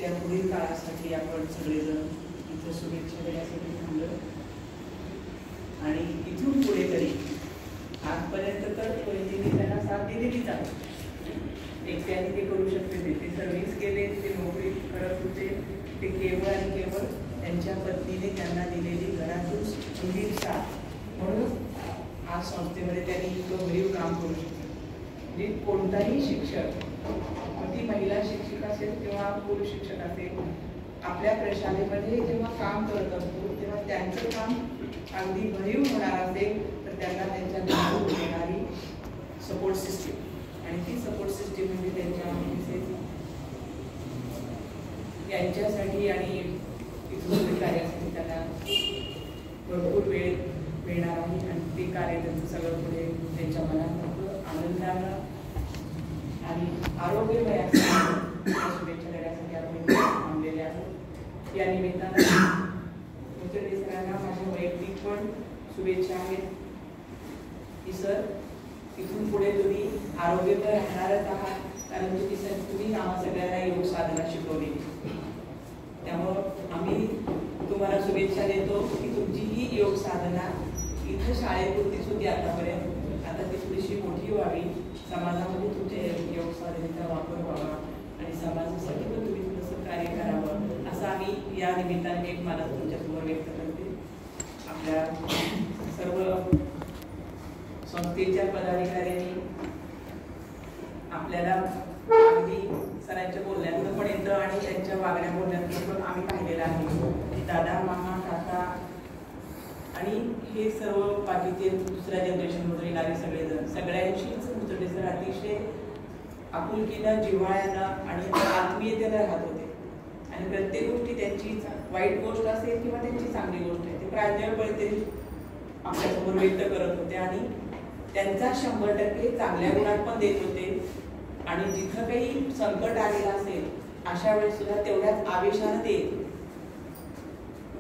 त्या पुढील काळासाठी आपण सगळेजण इथं शुभेच्छा देण्यासाठी थांबलो आणि इथून पुढे तरी आजपर्यंत तर वहिनीने त्यांना साथ दिलेलीच आहे. एकट्याने ते करू शकते ते सर्व्हिस केले, ते नोकरी करत होते, ते केवळ आणि केवळ त्यांच्या पत्नीने त्यांना दिलेली घरातून दिलेली साथ म्हणून आज संस्थेमध्ये त्यांनी इतकं भरीव काम करू शकतो. म्हणजे कोणताही शिक्षक, ती महिला शिक्षक असेल किंवा पुरुष शिक्षक असेल, आपल्या प्रशालेमध्ये जेव्हा काम करत असतो तेव्हा त्यांचं काम अगदी भरीव होणार असेल तर त्यांना त्यांच्या लागू येणारी सपोर्ट सिस्टीम आणि ती सपोर्ट सिस्टीम म्हणजे त्यांच्या मिसेस यांच्यासाठी आणि इथून कार्यासाठी त्यांना भरपूर वेळ मिळणार आहे आणि ते कार्य त्यांचं सगळं पुढे त्यांच्या मनात आनंदानं आणि आरोग्यमय शुभेच्छा देण्यासाठी आपण थांबलेले आहोत. या निमित्तानं मुचर्डे सरांना माझ्या वैयक्तिक पण शुभेच्छा आहेत की सर इथून पुढे तुम्ही आरोग्यमय राहणारच आहात, कारण तुम्ही आम्हा सगळ्यांना योग साधना शिकवली. त्यामुळं आम्ही तुम्हाला शुभेच्छा देतो की तुमची ही योग साधना इथं शाळेपुरतीच होती आतापर्यंत, आता ती थोडीशी मोठी व्हावी, समाजामध्ये तुमच्या योग साधनेचा वापर व्हावा आणि समाजासाठी पण तुम्ही थोडंसं कार्य करावं असं आम्ही या निमित्ताने एक मला तुमच्यासमोर व्यक्त करते. आपल्या सर्व संस्थेच्या पदाधिकाऱ्यांनी आपल्याला अगदी सरांच्या बोलण्यातून पण येतं आणि त्यांच्या वागण्या बोलण्यातून पण आम्ही पाहिलेलं आहे. दादा, मामा, काका आणि हे सर्व बाकीचे दुसऱ्या जनरेशनमधून येणारे सगळेजण सगळ्यांशीच मुचर्डे सर अतिशय आपुलकीनं, जिव्हाळ्यानं आणि आत्मीयतेनं राहत होते आणि प्रत्येक गोष्टी त्यांची वाईट गोष्ट असेल किंवा त्यांची चांगली गोष्ट आहे ते प्रांजळपणे ते आपल्यासमोर व्यक्त करत होते आणि त्यांचा 100% चांगल्या गुणात पण देत होते आणि जिथं काही संकट आलेलं असेल अशा वेळेस सुद्धा तेवढ्याच आवेशानं ते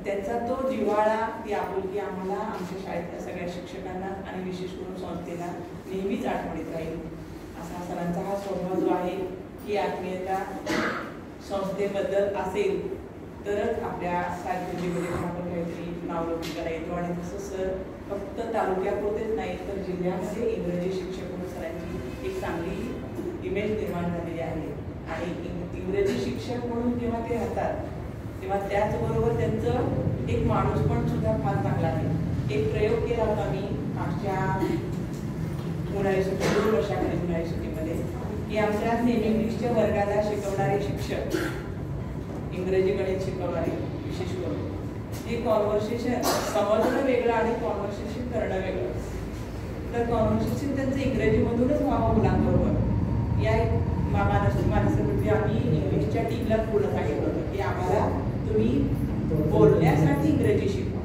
त्यांचा तो जिव्हाळा, ती आपुलकी आम्हाला आमच्या शाळेतल्या सगळ्या शिक्षकांना आणि विशेष करून संस्थेला नेहमीच आठवणीत राहील. असा सरांचा हा स्वभाव जो आहे, ही आत्मीयता संस्थेबद्दल असेल तरच आपल्या कारकिर्दीमध्ये आपण काहीतरी नावलौकिक येतो आणि तसं सर फक्त तालुक्यापुरतेच नाही तर जिल्ह्यामध्ये इंग्रजी शिक्षक म्हणून सरांची एक चांगली इमेज निर्माण झालेली आहे आणि इंग्रजी शिक्षक म्हणून जेव्हा ते राहतात तेव्हा त्याचबरोबर त्यांचं एक माणूस पण सुद्धा फार चांगला आहे. एक प्रयोग केला होता मी मागच्या उन्हाळी सुट्टी 2 वर्षाखाली उन्हाळी सुट्टीमध्ये की आमच्या नेहमी इंग्लिशच्या वर्गाला शिकवणारे शिक्षक, इंग्रजी गणित शिकवणारे विशेष करून, हे कॉन्व्हर्सेशन समजणं वेगळं आणि कॉन्व्हर्सेशन करणं वेगळं. तर कॉन्व्हर्सेशन त्यांचं इंग्रजीमधूनच व्हावं मुलांबरोबर. या मानसिकतेमध्ये आम्ही इंग्लिशच्या टीमला पूर्ण सांगितलं होतं की आम्हाला तुम्ही बोलण्यासाठी इंग्रजी शिकवा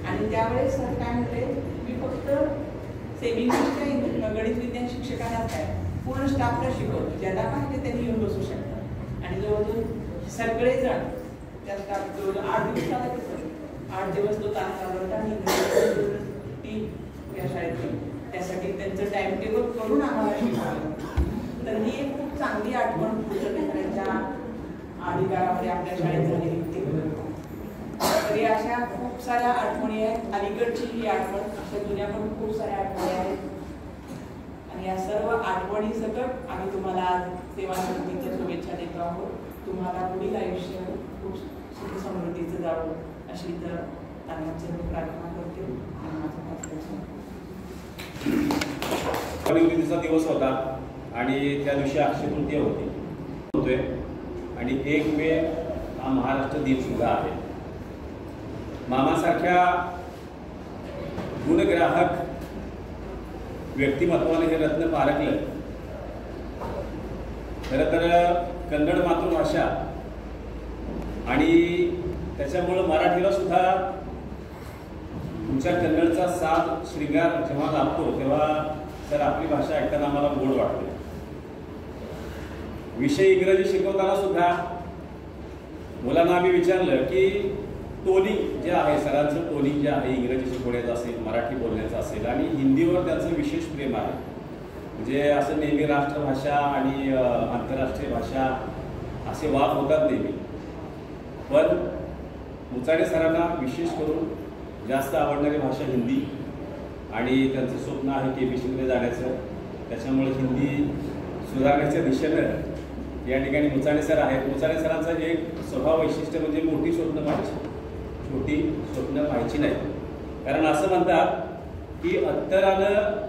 आणि त्यावेळेस सर काय म्हटले, मी फक्त सेमी इंग्लिशच्या गणित विज्ञान शिक्षकांनाच काय पूर्ण स्टाफला शिकवतो, ज्याला पाहिजे त्यांनी येऊन बसू शकतात आणि जवळजवळ सगळेजण त्या स्टाफ जवळ 8 दिवस चालत 8 दिवस तो तास चालवता आणि टीम या शाळेतली त्यासाठी त्यांचं टाइम टेबल करून आम्हाला शिकवलं. तर ही एक खूप चांगली आठवण त्यांच्या अधिकारामध्ये आपल्या शाळेत झालेली होती. तरी अशा खूप साऱ्या आठवणी आहेत. अलीकडची ही आठवण, अशा जुन्या पण खूप साऱ्या आठवणी आहेत आणि या सर्व आठवणी सकट आम्ही तुम्हाला आज सेवा समितीच्या शुभेच्छा देतो आहोत. तुम्हाला पुढील आयुष्य खूप सुख समृद्धीचं जावं अशी तर त्यांना प्रार्थना करते आणि माझं दिवसा दिवस होता आणि त्या दिवशी अक्षय तृतीया होती आणि 1 मे हा महाराष्ट्र दिन सुद्धा आहे. मामासारख्या गुणग्राहक व्यक्तिमत्वाने हे रत्न पारखलं. खरं तर कन्नड मातृभाषा आणि त्याच्यामुळं मराठीला सुद्धा तुमच्या कन्नडचा साज श्रृंगार जेव्हा लाभतो तेव्हा तर आपली भाषा ऐकताना आम्हाला गोड वाटते. विषय इंग्रजी शिकवताना सुद्धा मुलांना आम्ही विचारलं की टोनिंग जे आहे, सरांचं टोनिंग जे आहे इंग्रजी शिकवण्याचं असेल, मराठी बोलण्याचं असेल आणि हिंदीवर त्यांचं विशेष प्रेम आहे. म्हणजे असं नेहमी राष्ट्रभाषा आणि आंतरराष्ट्रीय भाषा असे वाद होतात नेहमी, पण मुचाडे सरांना विशेष करून जास्त आवडणारी भाषा हिंदी आणि त्यांचं स्वप्न आहे KBCमध्ये जाण्याचं. त्याच्यामुळे हिंदी सुधारण्याच्या दिशेनं या ठिकाणी मुचाडे सर आहेत. मुचाडे सरांचं एक स्वभाव वैशिष्ट्य म्हणजे मोठी स्वप्न पाहायची, छोटी स्वप्न पाहायची नाही. कारण असं म्हणतात की अत्तरानं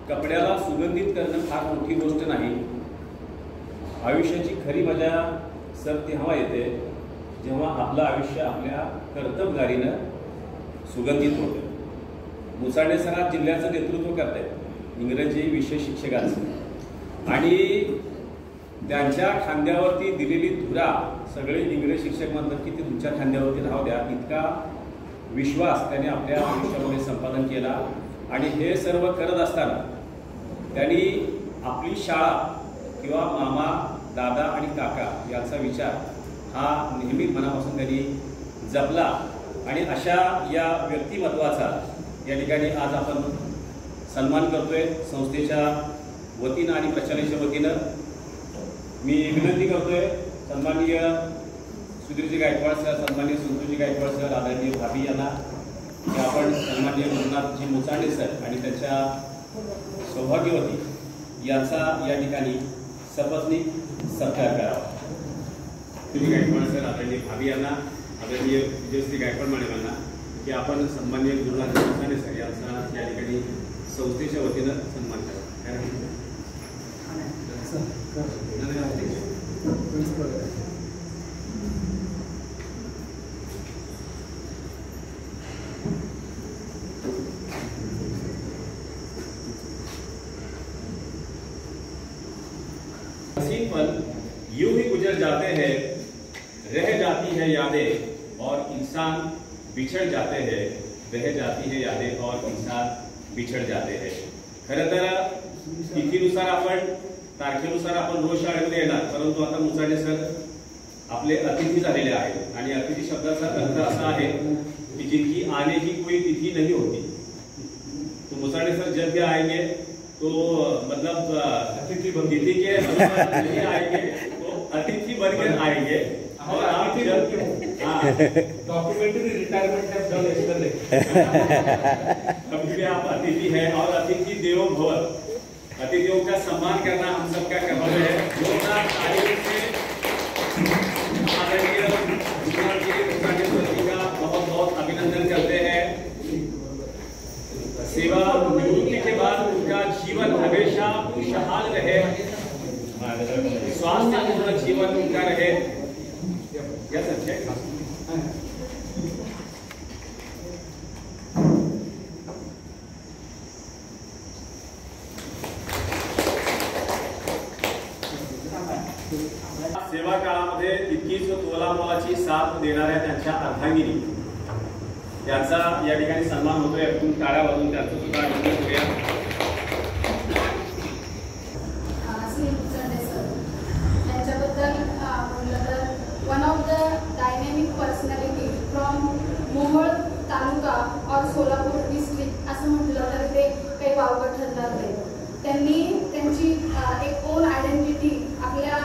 कपड्याला सुगंधित करणं फार मोठी गोष्ट नाही. आयुष्याची खरी मजा सर तेव्हा येते जेव्हा आपलं आयुष्य आपल्या कर्तबगारीनं सुगंधित होतं. मुचाडे सर आज जिल्ह्याचं नेतृत्व करत आहेत इंग्रजी विषय शिक्षकांचं, आणि त्यांच्या खांद्यावरती दिलेली धुरा सगळे इंग्रजी शिक्षक म्हणतात की ती तुमच्या खांद्यावरती राहू द्या, इतका विश्वास त्याने आपल्या आयुष्यामध्ये संपादन केला. आणि हे सर्व करत असताना त्यांनी आपली शाळा किंवा मामा, दादा आणि काका यांचा विचार हा नेहमी मनापासून त्यांनी जपला. आणि अशा या व्यक्तिमत्वाचा या ठिकाणी आज आपण सन्मान करतोय संस्थेच्या वतीनं आणि प्रशालेच्या वतीनं. मी विनंती करतोय सन्माननीय सुधीरजी गायकवाड सर, सन्माननीय संतोषजी गायकवाड सर, आदरणीय भाभी यांना की आपण सन्माननीय गुरुनाथजी मुचाडे सर आणि त्यांच्या सौभाग्यवती यांचा या ठिकाणी सपत्नीक सत्कार करावा. सुधीरजी गायकवाड सर, आदरणीय भाभी यांना, आदरणीय विजयश्री गायकवाड मॅडमांना की आपण सन्माननीय गुरुनाथजी मुचाडे सर यांचा या ठिकाणी संस्थेच्या वतीनं सन्मान करावा. पल यूं ही गुजर जाते हैं, रह जाती है यादें और इंसान बिछड़ जाते हैं, रह जाती है यादें और इंसान बिछड़ जाते हैं. खरं तर तिथीनुसार आपण तारखेनुसार आपण रोज शाळेमध्ये येणार, परंतु आता मुचाडे सर आपले अतिथी झालेले आहेत. आणि अतिथी शब्दाचा अर्थ असा आहे कि जिनकी आने की कोई तिथी नहीं होती. तो मुचाडे सर जब भी आएंगे तो मतलब अतिथि के नहीं आएंगे, तो अतिथि बनकर आएंगे. और आप डॉक्यूमेंट्री रिटायरमेंट कभी भी आप अतिथि हैं और अतिथि देवो भव. अतिथियों का सम्मान करना हम सबका कर्तव्य है. जोरदार तालियों से आदरणीय मुचाडे सर का बहुत बहुत अभिनंदन करते हैं. सेवा निवृत्ति के बाद उनका जीवन हमेशा खुशहाल रहे, स्वास्थ्यपूर्ण जीवन उनका रहे. क्या सच है? सेवा काळामध्ये तितकीच तोलामोलाची साथ देणाऱ्या त्यांच्या अर्धांगिनी यांचा या ठिकाणी सन्मान होतोय. आपण टाळ्या वाजवून त्यांचं सुद्धा अभिनंदन करूया. त्यांच्याबद्दल म्हटलं तर one of the dynamic personality from Mohol taluka और सोलापूर डिस्ट्रिक्ट असं म्हटलं तर ते काही वावगं ठरणार नाही. त्यांनी त्यांची एक ओन आयडेंटिटी आपल्या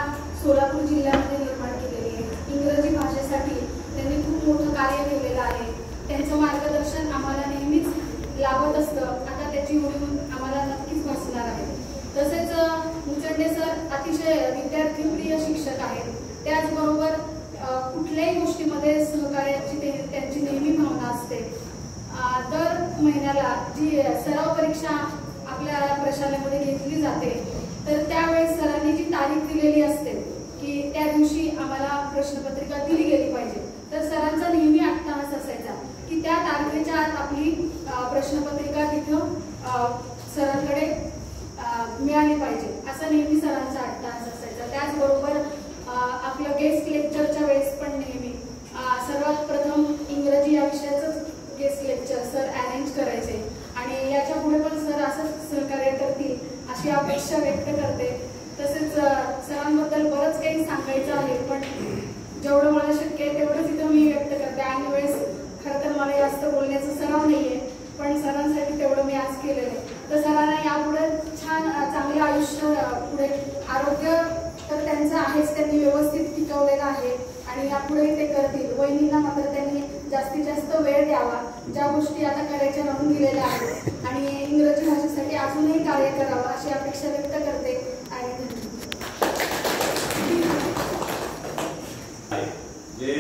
सोलापूर जिल्ह्यामध्ये निर्माण केलेली आहे. इंग्रजी भाषेसाठी त्यांनी खूप मोठं कार्य केलेलं आहे. त्यांचं मार्गदर्शन आम्हाला नेहमीच लाभत असतं. आता त्याची उणीव आम्हाला नक्कीच भासणार आहे. तसेच मुचाडे सर अतिशय विद्यार्थीप्रिय शिक्षक आहेत. त्याचबरोबर कुठल्याही गोष्टीमध्ये सहकार्याची त्यांची नेहमी भावना असते. दर महिन्याला जी सराव परीक्षा आपल्या प्रशालेमध्ये घेतली जाते तर त्यावेळेस सरांनी जी तारीख दिलेली असते की त्या दिवशी आम्हाला प्रश्नपत्रिका दिली गेली पाहिजे, तर सरांचा नेहमी अट्टाहास असायचा की त्या तारखेच्या आत आपली प्रश्नपत्रिका तिथं सरांकडे मिळाली पाहिजे, असा नेहमी सरांचा अट्टाहास असायचा. त्याचबरोबर आपलं गेस्ट लेक्चरच्या वेळेस पण नेहमी सर्वात प्रथम इंग्रजी या विषयाचं गेस्ट लेक्चर सर अरेंज करायचे आणि याच्या पुढे पण सर असंच सहकार्य करतील अशी अपेक्षा व्यक्त करते. तसेच सरांबद्दल बरंच काही सांगायचं आहे, पण जेवढं मला शक्य आहे तेवढंच इथं मी व्यक्त करते. आणि वेळेस खरं तर मला जास्त बोलण्याचा सराव नाहीये, पण सरांसाठी तेवढं मी आज केलेलं आहे. तर सरांना यापुढे छान चांगलं आयुष्य, पुढे आरोग्य, तर त्यांचं आहेच त्यांनी व्यवस्थित टिकवलेलं आहे आणि यापुढेही ते करतील. वहिनींना मात्र त्यांनी जास्तीत जास्त वेळ द्यावा, ज्या गोष्टी आता करायच्या राहून दिलेल्या आहेत आणि इंग्रजी भाषेसाठी अजूनही कार्य करावं अशी अपेक्षा व्यक्त करते. आणि जे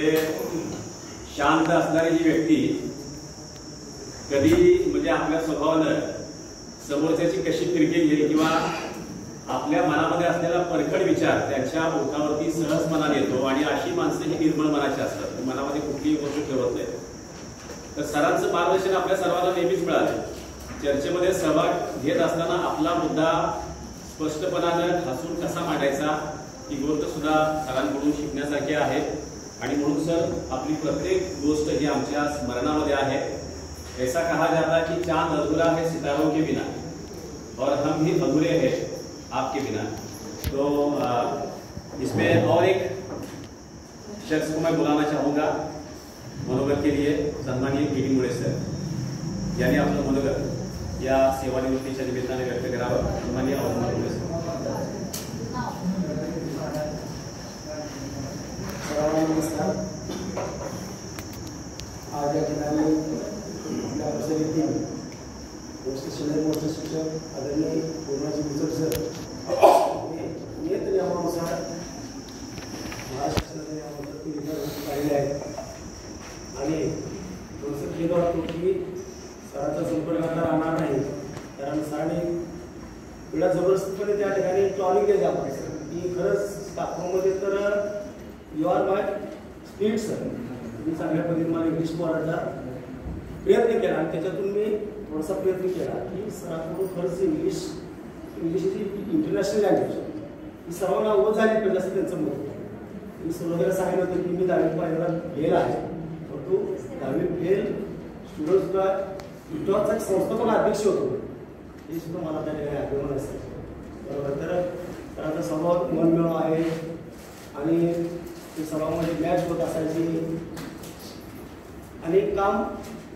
शांत असणारी ही व्यक्ती कधी म्हणजे आपल्या स्वभावानं समोरच्याची कशी फिरकी घेईल किंवा आपल्या मनामध्ये असलेला परखड विचार त्यांच्या ओठावरती सहजपणाने येतो आणि अशी माणसं ही निर्मळ मनाची असतात, मनामध्ये कुठलीही गोष्ट ठेवत नाही. तर सरांचं मार्गदर्शन आपल्या सर्वांना नेहमीच मिळालं. चर्चेमध्ये सहभाग घेत असताना आपला मुद्दा स्पष्टपणानं ठासून कसा मांडायचा ही गोष्ट सुद्धा सरांकडून शिकण्यासारखी आहे आणि म्हणून सर आपली प्रत्येक गोष्ट ही आमच्या स्मरणामध्ये आहे. ऐसा कहा जाता कि चांद अधूरा है सितारों के बिना और हम भी अधूरे हैं आपके बिना. तो इसमें और एक शख्स को मैं बुलाना चाहूँगा मनोगत के लिए. सन्माननीय के.डी. मुळे सर यांनी आपलं मनोगत या सेवानिवृत्तीच्या निमित्ताने व्यक्त करावं. सन्माननीय मुळे सर. नमस्कार. आज या ठिकाणी आपल्या परिसरातील मोठे शिक्षक आदरणीय पूर्णाजी गुजर सर नियत नियमानुसार महाराष्ट्र शासनाने याबाबत काढले आहेत आणि थोडंसं खेद वाटतो की सरांचा संपर्क आता राहणार नाही, कारण सरांनी वेळा जबरदस्तपणे त्या ठिकाणी टॉनिक दिली आपण की खरंच स्टाफरूममध्ये तर you are my speed sir. मी चांगल्या पद्धतीने मला इंग्लिश बोलायचा प्रयत्न केला आणि त्याच्यातून मी थोडासा प्रयत्न केला की सरांकडून खरंच इंग्लिश ही इंटरनॅशनल लँग्वेज ही सर्वांना अवगत झाली पाहिजे असं त्यांचं मत होतं. मी सुरुवातीला सांगितलं होतं की मी 10वी पाहिजेला फेल आहे, परंतु 10वी फेल स्टुडंट्सला विद्वांचा संस्थापक अध्यक्ष होतो हे सुद्धा मला त्या ठिकाणी अभिमान असेल. बरोबर. तर सरांचा स्वभाव मनमिळाव आहे आणि ते स्वभावामध्ये मॅच होत असायची आणि काम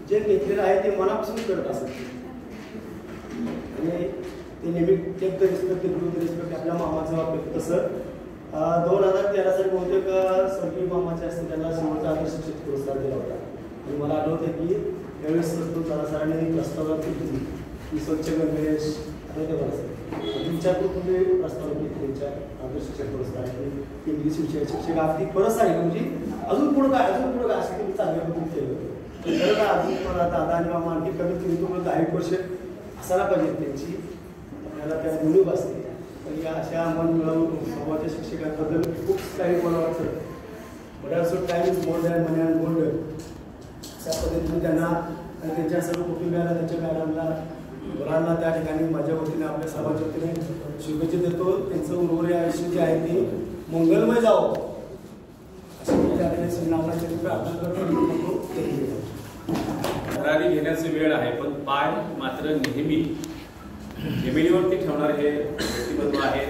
जे घेतलेलं आहे ते मनापासून करत असायचे आणि ते नेहमी take the respect group respect आपल्या मामाचं वापर. तसं 2013 साली बहुतेक स्वर्गीय मामाचे असते त्यांना शेवटचा आदर्श शिक्षक पुरस्कार दिला होता आणि मला आठवतं की त्यावेळेस सरांनी प्रस्तावना केली की स्वच्छ गणेश आठवते मला सर तुमच्याकडून तुम्ही प्रस्तावना केली त्यांच्या आदर्श शिक्षक पुरस्कार की इंग्लिश विषय शिक्षक अगदी खरंच सांगितलं म्हणजे अजून पुढं काय असं तुम्ही चांगल्या पद्धतीने केलं होतं. खरं अजून मला दादा आणि मामा आणखी कमीत कमी तुम्हाला 10 वर्ष असायला पाहिजे त्यांची आपल्याला त्या गुणूक असते. तर या अशा मन मिळवून स्वभावाच्या शिक्षकांबद्दल खूप काही मला वाटतं. बऱ्याच time is more than money and gold अशा पद्धतीने त्यांना आणि त्यांच्या सर्व कुटुंबियाला त्यांच्या मॅडमला मुलांना त्या ठिकाणी माझ्या वतीने आपल्या सर्वांच्या वतीने शुभेच्छा देतो. त्यांचं उर्वरित आयुष्य जे आहे ते मंगलमय जावं अशी त्या ठिकाणी नावाची प्रार्थना करतो. तक्रारी घेण्याची वेळ आहे पण पाय मात्र नेहमी जमिनीवरती ठेवणारे हे व्यक्तिमत्व आहे.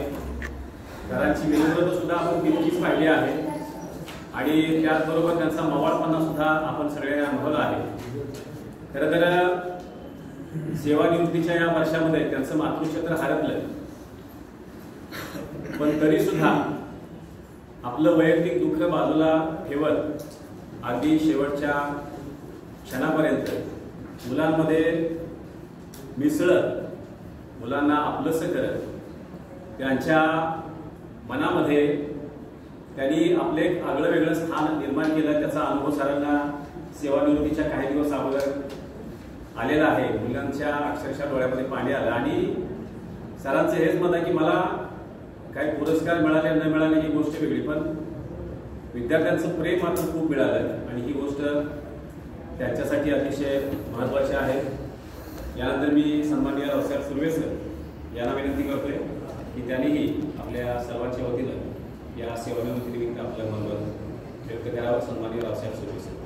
घरांची विनम्रता सुद्धा आपण तितकीच पाहिली आहे आणि त्याचबरोबर त्यांचा मवाळपणा सुद्धा आपण सगळ्यांनी अनुभवला आहे. खरं तर सेवानिवृत्तीच्या या वर्षामध्ये त्यांचं मातृक्षेत्र हरपलं पण तरी सुद्धा आपलं वैयक्तिक दुःख बाजूला ठेवत अगदी शेवटच्या क्षणापर्यंत मुलांमध्ये मिसळत मुलांना आपलंसं करत त्यांच्या मनामध्ये त्यांनी आपले एक आगळं वेगळं स्थान निर्माण केलं. त्याचा अनुभव सरांना सेवानिवृत्तीच्या काही दिवस अगोदर आलेला आहे. मुलांच्या अक्षरशः डोळ्यामध्ये पाणी आलं आणि सरांचं हेच मत आहे की मला काही पुरस्कार मिळाले न मिळाले ही गोष्ट वेगळी पण विद्यार्थ्यांचं प्रेम मात्र खूप मिळालं आणि ही गोष्ट त्यांच्यासाठी अतिशय महत्त्वाची आहे. यानंतर मी सन्माननीय रावसाहेब सुर्वे सर यांना विनंती करतोय की त्यांनीही आपल्या सर्वांच्या वतीनं या सेवानिवृत्तीनिमित्त आपल्या मनोगत व्यक्त करावं. सन्माननीय रावसाहेब सुर्वे सर.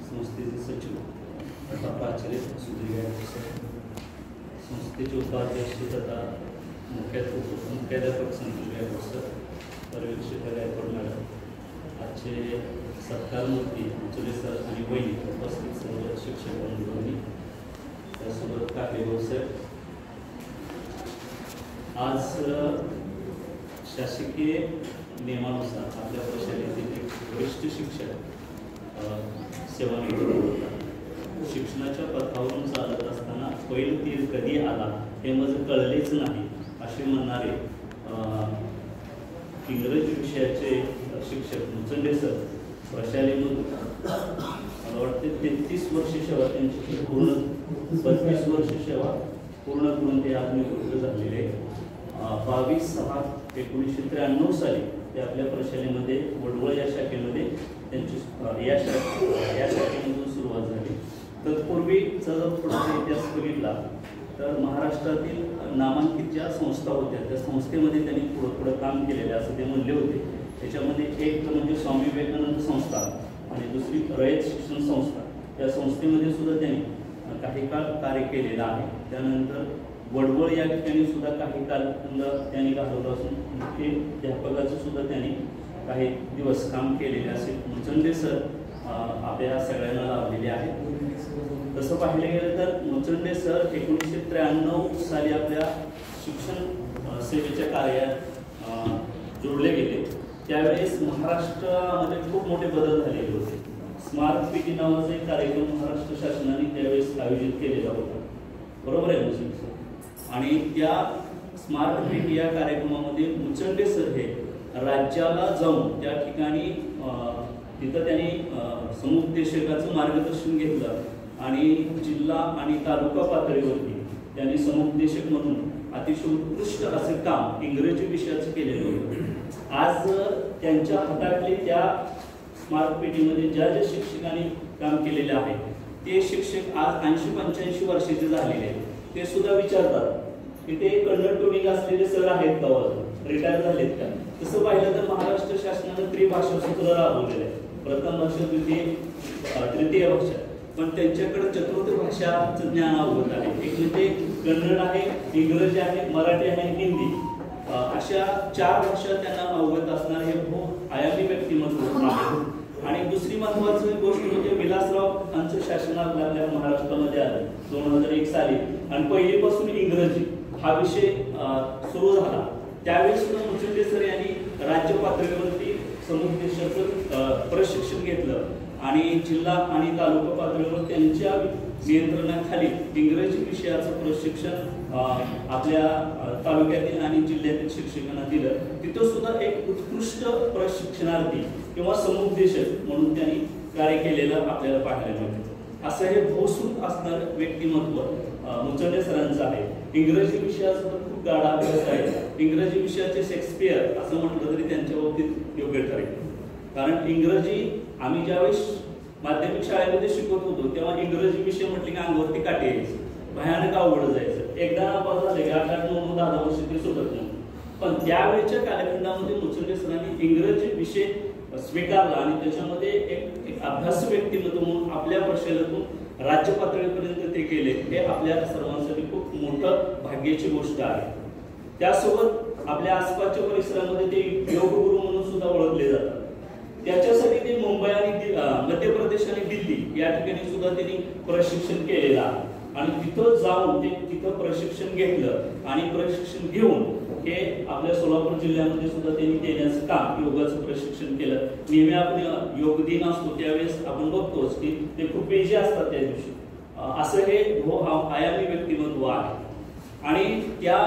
संस्थेचे सचिव तथा प्राचार्य सुधीर संस्थेचे उपाध्यक्ष तथा मुख्याध्यापक संतोष गायकवाड सर, पर्यवेक्षक गायकवाड मॅडम, आजचे सत्कारमूर्ती चुले सर आणि वहिनी उपस्थित सर्व शिक्षक बंधूंनी त्यासोबत काकेगाव सर आज शासकीय नियमानुसार आपल्या प्रशालेतील एक वरिष्ठ शिक्षक सेवानिवृत्त होतात. शिक्षणाच्या पथावरून चालत असताना पहिलं तीर कधी आला हे माझं कळलेच नाही असे म्हणणारे इंग्रजी विषयाचे शिक्षक मुचंडे सर प्रशालेमधून मला वाटते 33 वर्ष सेवा त्यांची पूर्ण 32 वर्ष सेवा पूर्ण करून ते आज निवृत्त झालेले. 22/6/1993 साली ते आपल्या प्रशालेमध्ये वडवळ या शाखेमध्ये त्यांची या शाखेमधून सुरुवात झाली. तत्पूर्वीचा जर थोडासा इतिहास बघितला तर महाराष्ट्रातील नामांकित ज्या संस्था होत्या त्या संस्थेमध्ये त्यांनी पुढं काम केलेलं असं ते म्हणले होते. त्याच्यामध्ये एक म्हणजे स्वामी विवेकानंद संस्था आणि दुसरी रयत शिक्षण संस्था, त्या संस्थेमध्ये सुद्धा त्यांनी काही काळ कार्य केलेलं आहे. त्यानंतर वडवळ या ठिकाणी सुद्धा काही काल त्यांनी घालवलं असून मुख्याध्यापकाचं सुद्धा त्यांनी काही दिवस काम केलेले असेल. मुचंडे सर आपल्या सगळ्यांना लाभलेले आहेत. तसं पाहिलं गेलं तर मुचंडे सर 1993 साली आपल्या शिक्षण सेवेच्या कार्यात जोडले गेले. त्यावेळेस महाराष्ट्रामध्ये खूप मोठे बदल झालेले होते. स्मार्ट सिटी नावाचा एक कार्यक्रम महाराष्ट्र शासनाने त्यावेळेस आयोजित केलेला होता, बरोबर आहे मुचंडे सर. आणि त्या स्मार्ट सिटी या कार्यक्रमामध्ये मुचंडे सर हे राज्याला जाऊन त्या ठिकाणी तिथं त्यांनी समुपदेशकाचं मार्गदर्शन घेतलं आणि जिल्हा आणि तालुका पातळीवरती त्यांनी समुपदेशक म्हणून अतिशय उत्कृष्ट असे काम इंग्रजी विषयाचं केलेलं होतं. आज त्यांच्या हाताखाली त्या स्मार्ट पेटीमध्ये ज्या शिक्षकांनी काम केलेले आहे ते शिक्षक आज 80-85 वर्षाचे झालेले आहेत. ते सुद्धा विचारतात की ते कन्नड टोनिंग असलेले सर आहेत का, रिटायर झालेत का. तसं पाहिलं तर महाराष्ट्र शासनानं त्रिभाषा सूत्र राबवलेलं आहे. प्रथम भाषा, तृतीय भाषा, पण त्यांच्याकडे चतुर्थ भाषाचं ज्ञान अवगत आहे. एक म्हणजे कन्नड आहे, इंग्रजी आहे, मराठी आहे, हिंदी, अशा 4 भाषा त्यांना अवगत असणार हे आयामी व्यक्तिमत्व आहे. आणि दुसरी महत्वाची गोष्ट म्हणजे विलासरावांचं शासन आपल्या महाराष्ट्रामध्ये आलं 2001 साली आणि पहिलीपासून इंग्रजी हा विषय सुरू झाला. त्यावेळेस सुद्धा मुचंडे सर यांनी राज्य पातळीवरती समुपदेशाचं प्रशिक्षण घेतलं आणि जिल्हा आणि तालुका पातळीवर त्यांच्या नियंत्रणाखाली इंग्रजी विषयाचं प्रशिक्षण आपल्या तालुक्यातील आणि जिल्ह्यातील शिक्षकांना दिलं. तिथं सुद्धा एक उत्कृष्ट प्रशिक्षणार्थी किंवा समुपदेशक म्हणून त्यांनी कार्य केलेलं आपल्याला पाहायला मिळतं. असं हे भौसूत असणारं व्यक्तिमत्व मुचंडे सरांचं आहे. इंग्रजी विषयाचा तर खूप गाढा अभ्यास आहे. इंग्रजी विषयाचे शेक्सपियर असं म्हटलं तरी त्यांच्या बाबतीत योग्य ठरेल. कारण इंग्रजी आम्ही ज्यावेळेस माध्यमिक शाळेमध्ये शिकवत होतो तेव्हा इंग्रजी विषय म्हटले की अंगावरती काटे यायचे, भयानक अवघड जायचं. एकदा नापास झाले की 8-8, 9-10 वर्ष ते सुटत नव्हतं. पण त्यावेळेच्या कालखंडामध्ये मुचंडे सरांनी इंग्रजी विषय स्वीकारला आणि त्याच्यामध्ये एक अभ्यास व्यक्तिमत्व म्हणून आपल्या प्रशालेतून राज्य पातळीपर्यंत ते गेले. हे आपल्या सर्वांसाठी खूप मोठं भाग्याची गोष्ट आहे. त्यासोबत आपल्या आसपासच्या परिसरामध्ये ते योगगुरू म्हणून सुद्धा ओळखले जातात. त्याच्यासाठी ते मुंबई आणि मध्य प्रदेश आणि दिल्ली या ठिकाणी सुद्धा त्यांनी प्रशिक्षण केलेलं आहे आणि तिथं जाऊन ते तिथं प्रशिक्षण घेतलं आणि प्रशिक्षण घेऊन हे आपल्या सोलापूर जिल्ह्यामध्ये सुद्धा त्यांनी देण्याचं काम योगाचं प्रशिक्षण केलं. नेहमी आपण योग दिन असतो त्यावेळेस आपण बघतोच की ते खूप बिझी असतात त्या दिवशी. असं हे आयामी व्यक्तिमत्व आहे. आणि त्या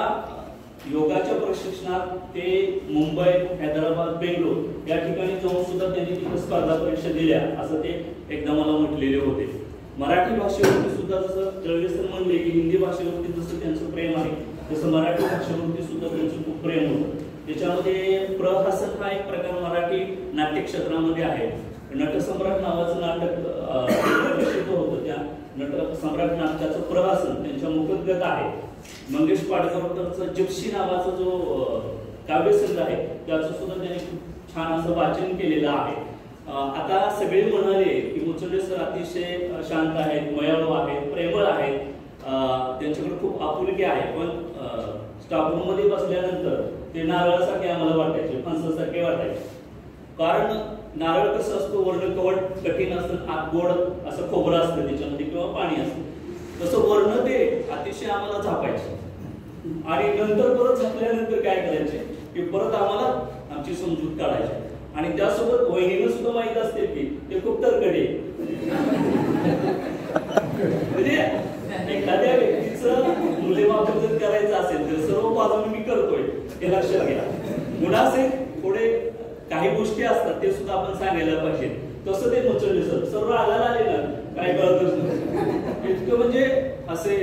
योगाच्या प्रशिक्षणात ते मुंबई, हैदराबाद, बेंगलोर या ठिकाणी जाऊन सुद्धा त्यांनी तिथे स्पर्धा परीक्षा दिल्या असं ते एकदा मला म्हटलेले होते. मराठी भाषेवरती सुद्धा जसं जळवे सर म्हणले की हिंदी भाषेवरती जसं त्यांचं प्रेम आहे तसं मराठी भाषेवरती सुद्धा त्यांचं खूप प्रेम होतं. त्याच्यामध्ये प्रहसन हा एक प्रकार मराठी नाट्यक्षेत्रामध्ये आहे. नटसम्राट नावाचं नाटक प्रसिद्ध होतं. त्या नटसम्राट नाटकाचं प्रहसन त्यांच्या मुखोद्गत आहे. मंगेश पाडगावकरचा जिप्सी नावाचा जो काव्यसंग्रह आहे त्याचं सुद्धा त्यांनी खूप छान असं वाचन केलेलं आहे. आता सगळे म्हणाले की मुचंडे सर अतिशय शांत आहेत, मयाळू आहेत, प्रेमळ आहेत, त्यांच्याकडे खूप आपुलकी आहे. पण स्टाफ रूम मध्ये बसल्यानंतर ते नारळासारखे आम्हाला वाटायचे, फणसासारखे वाटायचे. कारण नारळ कसं असतो, वर्ण कवट कठीण असतं, आत गोड असं खोबरं असतं त्याच्यामध्ये किंवा पाणी असतं. तसं वर्ण ते अतिशय आम्हाला झापायचं. आणि नंतर परत झाल्यानंतर काय करायचे की परत आम्हाला आमची समजूत काढायची आणि त्यासोबत वहिनीनं सुद्धा माहित असते की ते खूप तरकडे म्हणजे एखाद्या व्यक्तीचं मूल्यमापन जर करायचं असेल तर सर्व बाजूने मी करतोय हे लक्षात घ्या. गुणाचे थोडे काही गोष्टी असतात ते सुद्धा आपण सांगायला पाहिजे. तसं ते मुचडले सर्व आल्याला आले ना काय कळतच नाही इतकं म्हणजे असे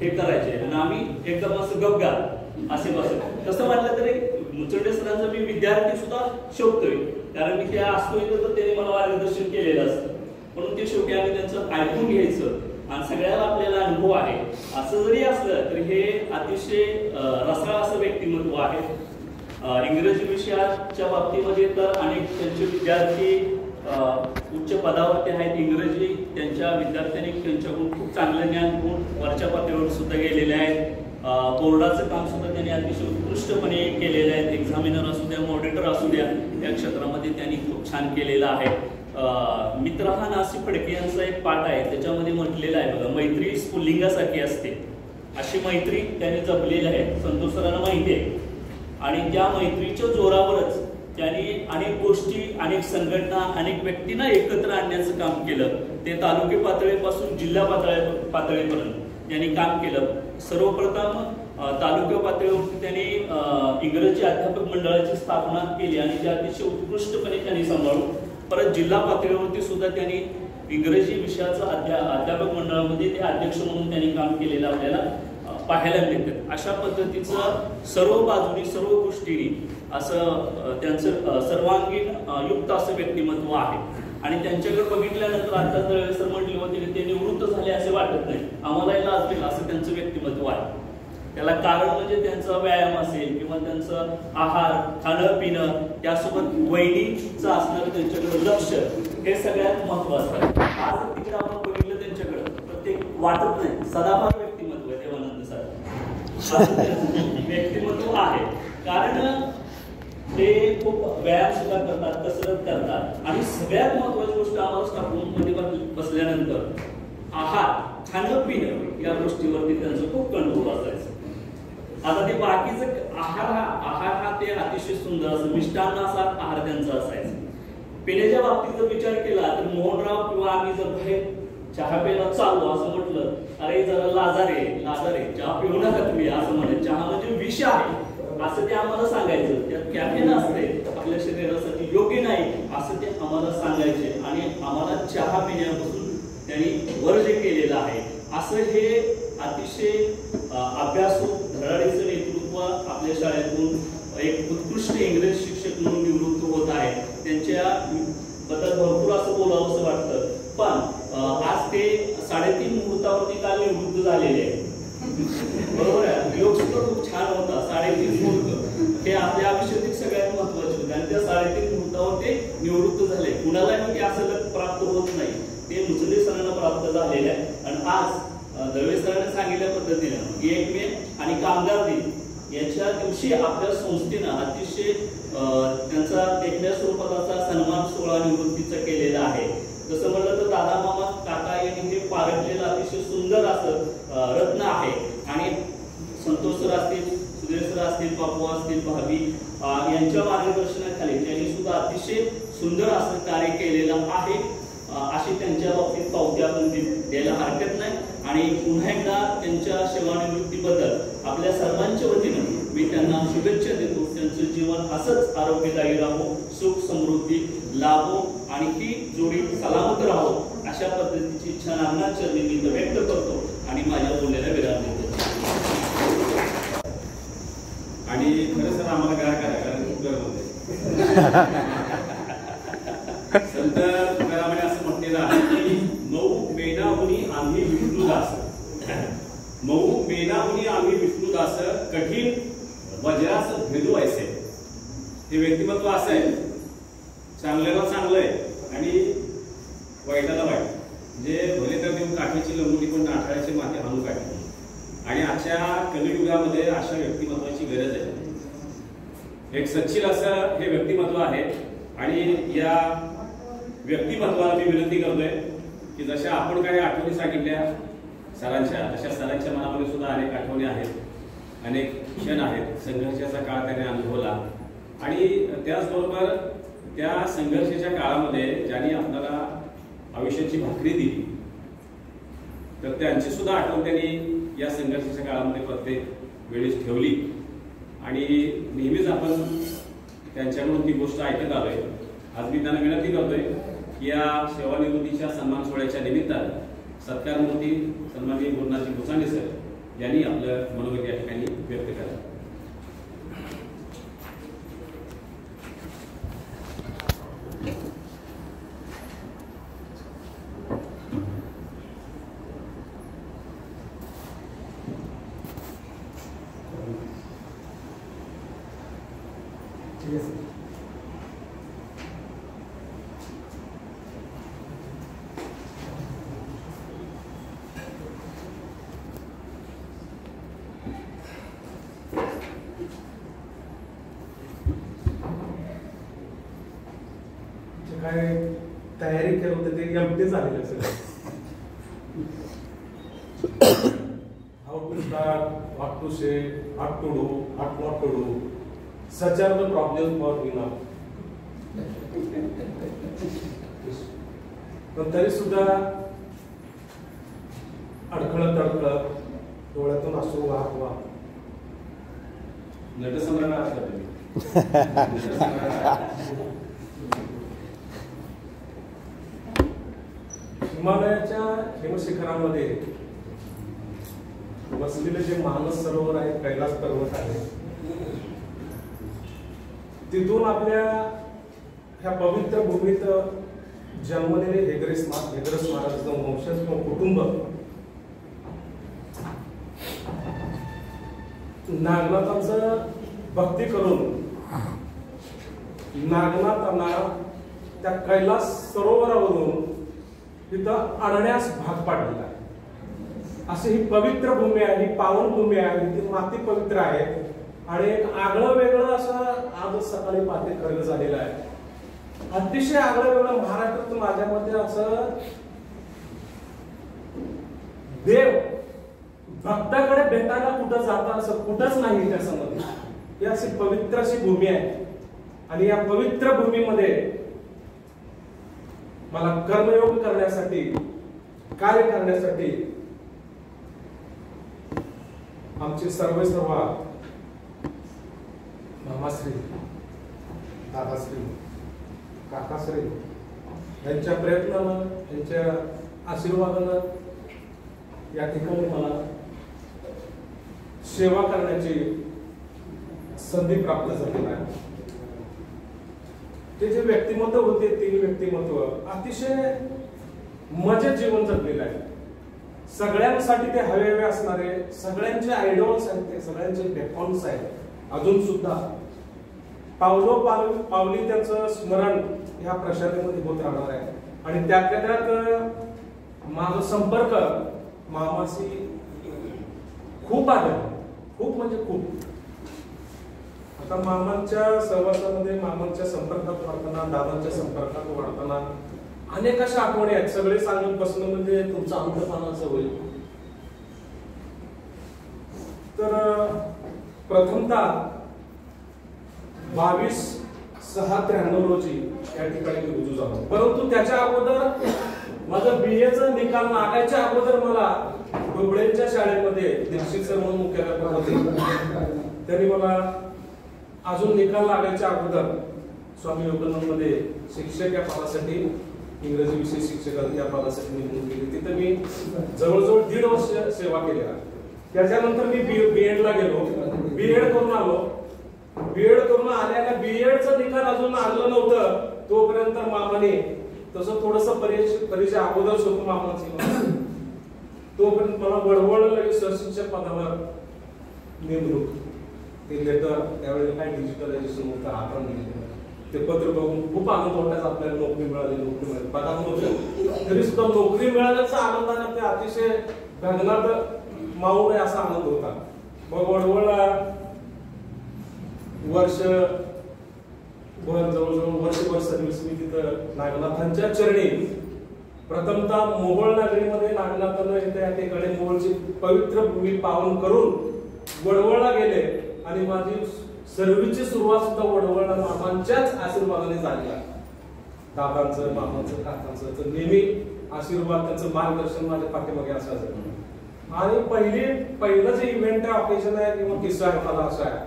हे करायचे आणि आम्ही एकदम असं गपगार असे बसत. तसं म्हटलं तरी मुचडे सरांचा मी विद्यार्थी सुद्धा शोधतोय कारण मी त्या असतोय तर त्यांनी मला मार्गदर्शन केलेलं असतं म्हणून ते शेवटी आम्ही त्यांचं ऐकून घ्यायचं आणि सगळ्याला आपल्याला अनुभव आहे. असं जरी असलं तरी हे अतिशय रसाळ असं व्यक्तिमत्व आहे. इंग्रजी विषयाच्या बाबतीमध्ये तर अनेक त्यांचे विद्यार्थी उच्च पदावरती आहेत. इंग्रजी त्यांच्या विद्यार्थ्यांनी त्यांच्याकडून खूप चांगलं ज्ञान घेऊन वरच्या पातळीवर सुद्धा गेलेले आहेत. बोर्डाचं काम सुद्धा त्यांनी अतिशय उत्कृष्टपणे केलेलं आहे. एक्झामिनर असू द्या मॉनिटर असू द्या या क्षेत्रामध्ये त्यांनी खूप छान केलेलं आहे. मित्र हा नासी फडके यांचा एक पाठ आहे त्याच्यामध्ये म्हटलेलं आहे बघा मैत्री स्फुल्लिंगासारखी असते अशी मैत्री त्यांनी जपलेली आहे. संतोष सरांना माहिती आहे आणि त्या मैत्रीच्या जोरावरच त्यांनी अनेक गोष्टी अनेक संघटना अनेक व्यक्तींना एकत्र आणण्याचं काम केलं. ते तालुके पातळीपासून जिल्हा पातळीपर्यंत त्यांनी काम केलं. सर्वप्रथम तालुका पातळीवरती त्यांनी इंग्रजी अध्यापक मंडळाची स्थापना केली आणि ते अतिशय उत्कृष्टपणे त्यांनी सांभाळून परत जिल्हा पातळीवरती सुद्धा त्यांनी इंग्रजी विषयाचं अध्यापक मंडळामध्ये ते अध्यक्ष म्हणून त्यांनी काम केलेलं आपल्याला पाहायला मिळतं. अशा पद्धतीचं सर्व बाजूनी सर्व गोष्टींनी असं त्यांचं सर्वांगीण युक्त असं व्यक्तिमत्व आहे. आणि त्यांच्याकडे बघितल्यानंतर आता दळवे सर म्हटले होते की ते निवृत्त झाले असे वाटत नाही आम्हालाही लाजतील असं त्यांचं व्यक्तिमत्व आहे. त्याला कारण म्हणजे त्यांचा व्यायाम असेल किंवा त्यांचं आहार खाणं पिणं त्यासोबत वहिनीचं असणारं त्यांच्याकडे लक्ष हे सगळ्यात महत्वाचं आहे. आज तिकडे आपण बघितलं त्यांच्याकडे प्रत्येक वाटत नाही सदाभार व्यक्तिमत्व आहे देवानंद सर व्यक्तिमत्व आहे कारण ते खूप व्यायाम सुद्धा करतात कसरत करतात आणि सगळ्यात महत्वाची गोष्ट आम्हाला स्टाफ मध्ये बसल्यानंतर आहार खाणं पिणं या गोष्टीवरती त्यांचं खूप कंट्रोल असायचं. आता ते बाकीचं आहार हा ते अतिशय सुंदर असं मिष्टान्न असा आहार त्यांचा असायचा. पिण्याच्या बाबतीत जर विचार केला तर मोहनराव किंवा आम्ही जर बाहेर चहा प्यायला चालू असं म्हटलं अरे जरा लाजारे चहा पिऊ नका तुम्ही असं म्हणे चहा म्हणजे विष आहे असं ते आम्हाला सांगायचं. त्यात कॅफेन असते आपल्या शरीरासाठी योग्य नाही असं ते आम्हाला सांगायचे आणि आम्हाला चहा पिण्यापासून त्यांनी वर्ज केलेलं आहे. असं हे अतिशय अभ्यासू धडाडीचं नेतृत्व आपल्या शाळेतून एक उत्कृष्ट इंग्रजी शिक्षक म्हणून निवृत्त होत आहे. त्यांच्या बद्दल भरपूर असं बोलावं असं वाटतं पण आज ते 3.5 मुहूर्तावरती काल निवृत्त झालेले आहे. बरोबर आहे. योग सुद्धा खूप छान होता. 3.5 मुहूर्त हे आपल्या आयुष्यातील सगळ्यात महत्वाचे होते आणि त्या 3.5 मुहूर्तावर ते निवृत्त झाले. कुणालाही ते असं लग प्राप्त होत नाही. ते मुचडे सरांना प्राप्त झालेले आहे आणि आज दळवे सरांनी सांगितल्या पद्धतीनं 1 मे आणि कामगार दिन याच्या दिवशी आपल्या संस्थेनं अतिशय त्यांचा टेकड्या स्वरूपाचा सन्मान सोहळा निवृत्तीचा केलेला आहे. जसं म्हणलं तर दादा मामा काका यांनी हे पारखलेलं अतिशय सुंदर असं रत्न आहे आणि संतोष सर असतील सुधीर सर असतील बापू असतील भाभी यांच्या मार्गदर्शनाखाली त्यांनी सुद्धा अतिशय सुंदर असं कार्य केलेलं आहे. अशी त्यांच्या बाबतीत पावती आपण द्यायला हरकत नाही आणि पुन्हा एकदा त्यांच्या सेवानिवृत्तीबद्दल आपल्या सर्वांच्या वतीनं मी त्यांना शुभेच्छा देतो. त्यांचं जीवन असंच आरोग्यदायी राहो सुख समृद्धी लाभो आणि ही जोडी सलामत राहो अशा पद्धतीची इच्छा नागनाथ चरणी मी व्यक्त करतो आणि माझ्या बोलण्याला विराम देतो. आणि खरं सर आम्हाला गार करा कारण खूप गरम होते. संत तुकारामाने असं म्हटलेलं आहे की मऊ मेनाहुनी आम्ही विष्णुदास मऊ मेनाहुनी आम्ही विष्णुदास कठीण वज्रास भेदू ऐसे. हे व्यक्तिमत्व असं आहे चांगल्याला चांगलं आहे आणि वाईटाला वाईट. जे भले तर देऊन काठीची लंगोटी पण नाठाळ्याची माती हाणू काढली आणि आजच्या कलियुगामध्ये अशा व्यक्तिमत्वाची गरज आहे. एक सच्चिल असं हे व्यक्तिमत्व आहे आणि या व्यक्तिमत्वाला मी विनंती करतोय की जशा आपण काही आठवणी सांगितल्या सरांच्या तशा सरांच्या मनामध्ये सुद्धा अनेक आठवणी आहेत. अनेक क्षण आहेत, संघर्षाचा काळ त्याने अनुभवला आणि त्याचबरोबर त्या संघर्षाच्या काळामध्ये ज्यांनी आपल्याला आयुष्याची भाकरी दिली तर त्यांची सुद्धा आठवण त्यांनी या संघर्षाच्या काळामध्ये प्रत्येक वेळेस ठेवली आणि नेहमीच आपण त्यांच्याकडून ती गोष्ट ऐकत आलोय. आज मी त्यांना विनंती करतोय की या सेवानिवृत्तीच्या सन्मान सोहळ्याच्या निमित्तानं सत्कारमूर्ती सन्माननीय गुरुनाथजी भुसांडे सर यांनी आपलं मनोगत या ठिकाणी व्यक्त केलं. काय तयारी केलं होतं ते एमटी झालेलं सगळं. How to start, what to say, what to do, what not to do, such are the problem for me now. पण तरी सुद्धा अडखळत अडखळत डोळ्यातून अश्रू वाहत वाहत नटसम्राट असतात. हिमालयाच्या हिमशिखरामध्ये वसलेले जे मानस सरोवर आहे, कैलास पर्वत आहे, तिथून आपल्या ह्या पवित्र भूमीत जन्मलेले हेग्रेस महाराजांचं वंशज किंवा कुटुंब नागनाथांचं भक्ती करून नागनाथांना त्या कैलास सरोवरावरून तिथं आणण्यास भाग पाडलेला आहे. अशी ही पवित्र भूमी आहे, ही पावन भूमी आहे, ती माती पवित्र आहे आणि एक आगळं वेगळं असं आज सकाळी पाते खरं झालेलं आहे. अतिशय आगळं वेगळं महाराष्ट्रातून माझ्यामध्ये असं देव भक्ताकडे भेटायला कुठं जाता असं कुठंच नाही त्याच्यामध्ये. ही अशी पवित्र अशी भूमी आहे आणि या पवित्र भूमीमध्ये मला कर्मयोग करण्यासाठी, कार्य करण्यासाठी आमचे सर्व मामाश्री, दादाश्री, काकाश्री यांच्या प्रयत्नानं, यांच्या आशीर्वादानं या ठिकाणी मला सेवा करण्याची संधी प्राप्त झालेली आहे. ते जे व्यक्तिमत्व होते, 3 व्यक्तिमत्व अतिशय मजेत जीवन जगलेलं आहे. सगळ्यांसाठी ते हवे असणारे, सगळ्यांचे आयडॉल्स आहेत, ते सगळ्यांचे बेकॉन्स आहेत. अजून सुद्धा पावली त्यांचं स्मरण ह्या प्रशालेमध्ये होत राहणार आहे. आणि त्यातल्या त्यात माझा संपर्क मामाशी खूप आहे, खूप म्हणजे खूप. आता मामांच्या सहवासामध्ये, मामांच्या संपर्कात वाढताना, दादांच्या संपर्कात वाढताना अनेक अशा आठवणी आहेत. सगळे सांगत बसणं म्हणजे तुमचं अंतपणाचं होईल. तर प्रथमतः 22/6/93 रोजी या ठिकाणी मी रुजू झालो. परंतु त्याच्या अगोदर माझं BA निकाल लागायच्या अगोदर मला डोबळेंच्या शाळेमध्ये दीक्षित सर म्हणून मुख्याध्यापक होते, त्यांनी मला अजून निकाल लागायच्या अगोदर स्वामी विवेकानंदमध्ये शिक्षक या पदासाठी, इंग्रजी विषय शिक्षक या पदासाठी निवडून गेली. तिथे मी जवळजवळ 1.5 वर्ष सेवा केल्या. त्याच्यानंतर मी B.Ed ला गेलो, B.Ed करून आलो. B.Ed करून आल्याला B.Edचं निकाल अजून आलं नव्हतं तोपर्यंत मामाने तसं थोडस परीक्षा अगोदर होतो मामाची, तोपर्यंत मला वळवळ लगेच सहशिक्षक पदावर नेमणूक. ते लेटर त्यावेळेला काय डिजिटलायझेशन होतं, आपण ते पत्र बघून खूप आनंद वाटायचा. आपल्याला नोकरी मिळाली, पगार नव्हतं तरी सुद्धा नोकरी मिळाल्याचा आनंदाने ते अतिशय गगनात मावून आहे असा आनंद होता. मग वडवळला जवळजवळ वर्षभर सर्व्हिस मी तिथं नागनाथांच्या चरणी, प्रथमतः मोहोळ नगरीमध्ये नागनाथांना त्या ठिकाणी मोहोळची पवित्र भूमी पावन करून वडवळला गेले आणि माझी सर्व्हिसची सुरुवात सुद्धा वडवळला मामांच्याच आशीर्वादाने झाली आहे. दादांचं, मामांचं, काकांचं तर नेहमी आशीर्वाद, त्यांचं मार्गदर्शन माझ्या पाठीमागे असायचं. आणि पहिलं जे इव्हेंट आहे, ऑकेजन आहे किंवा किस्सा आहे मला असा आहे,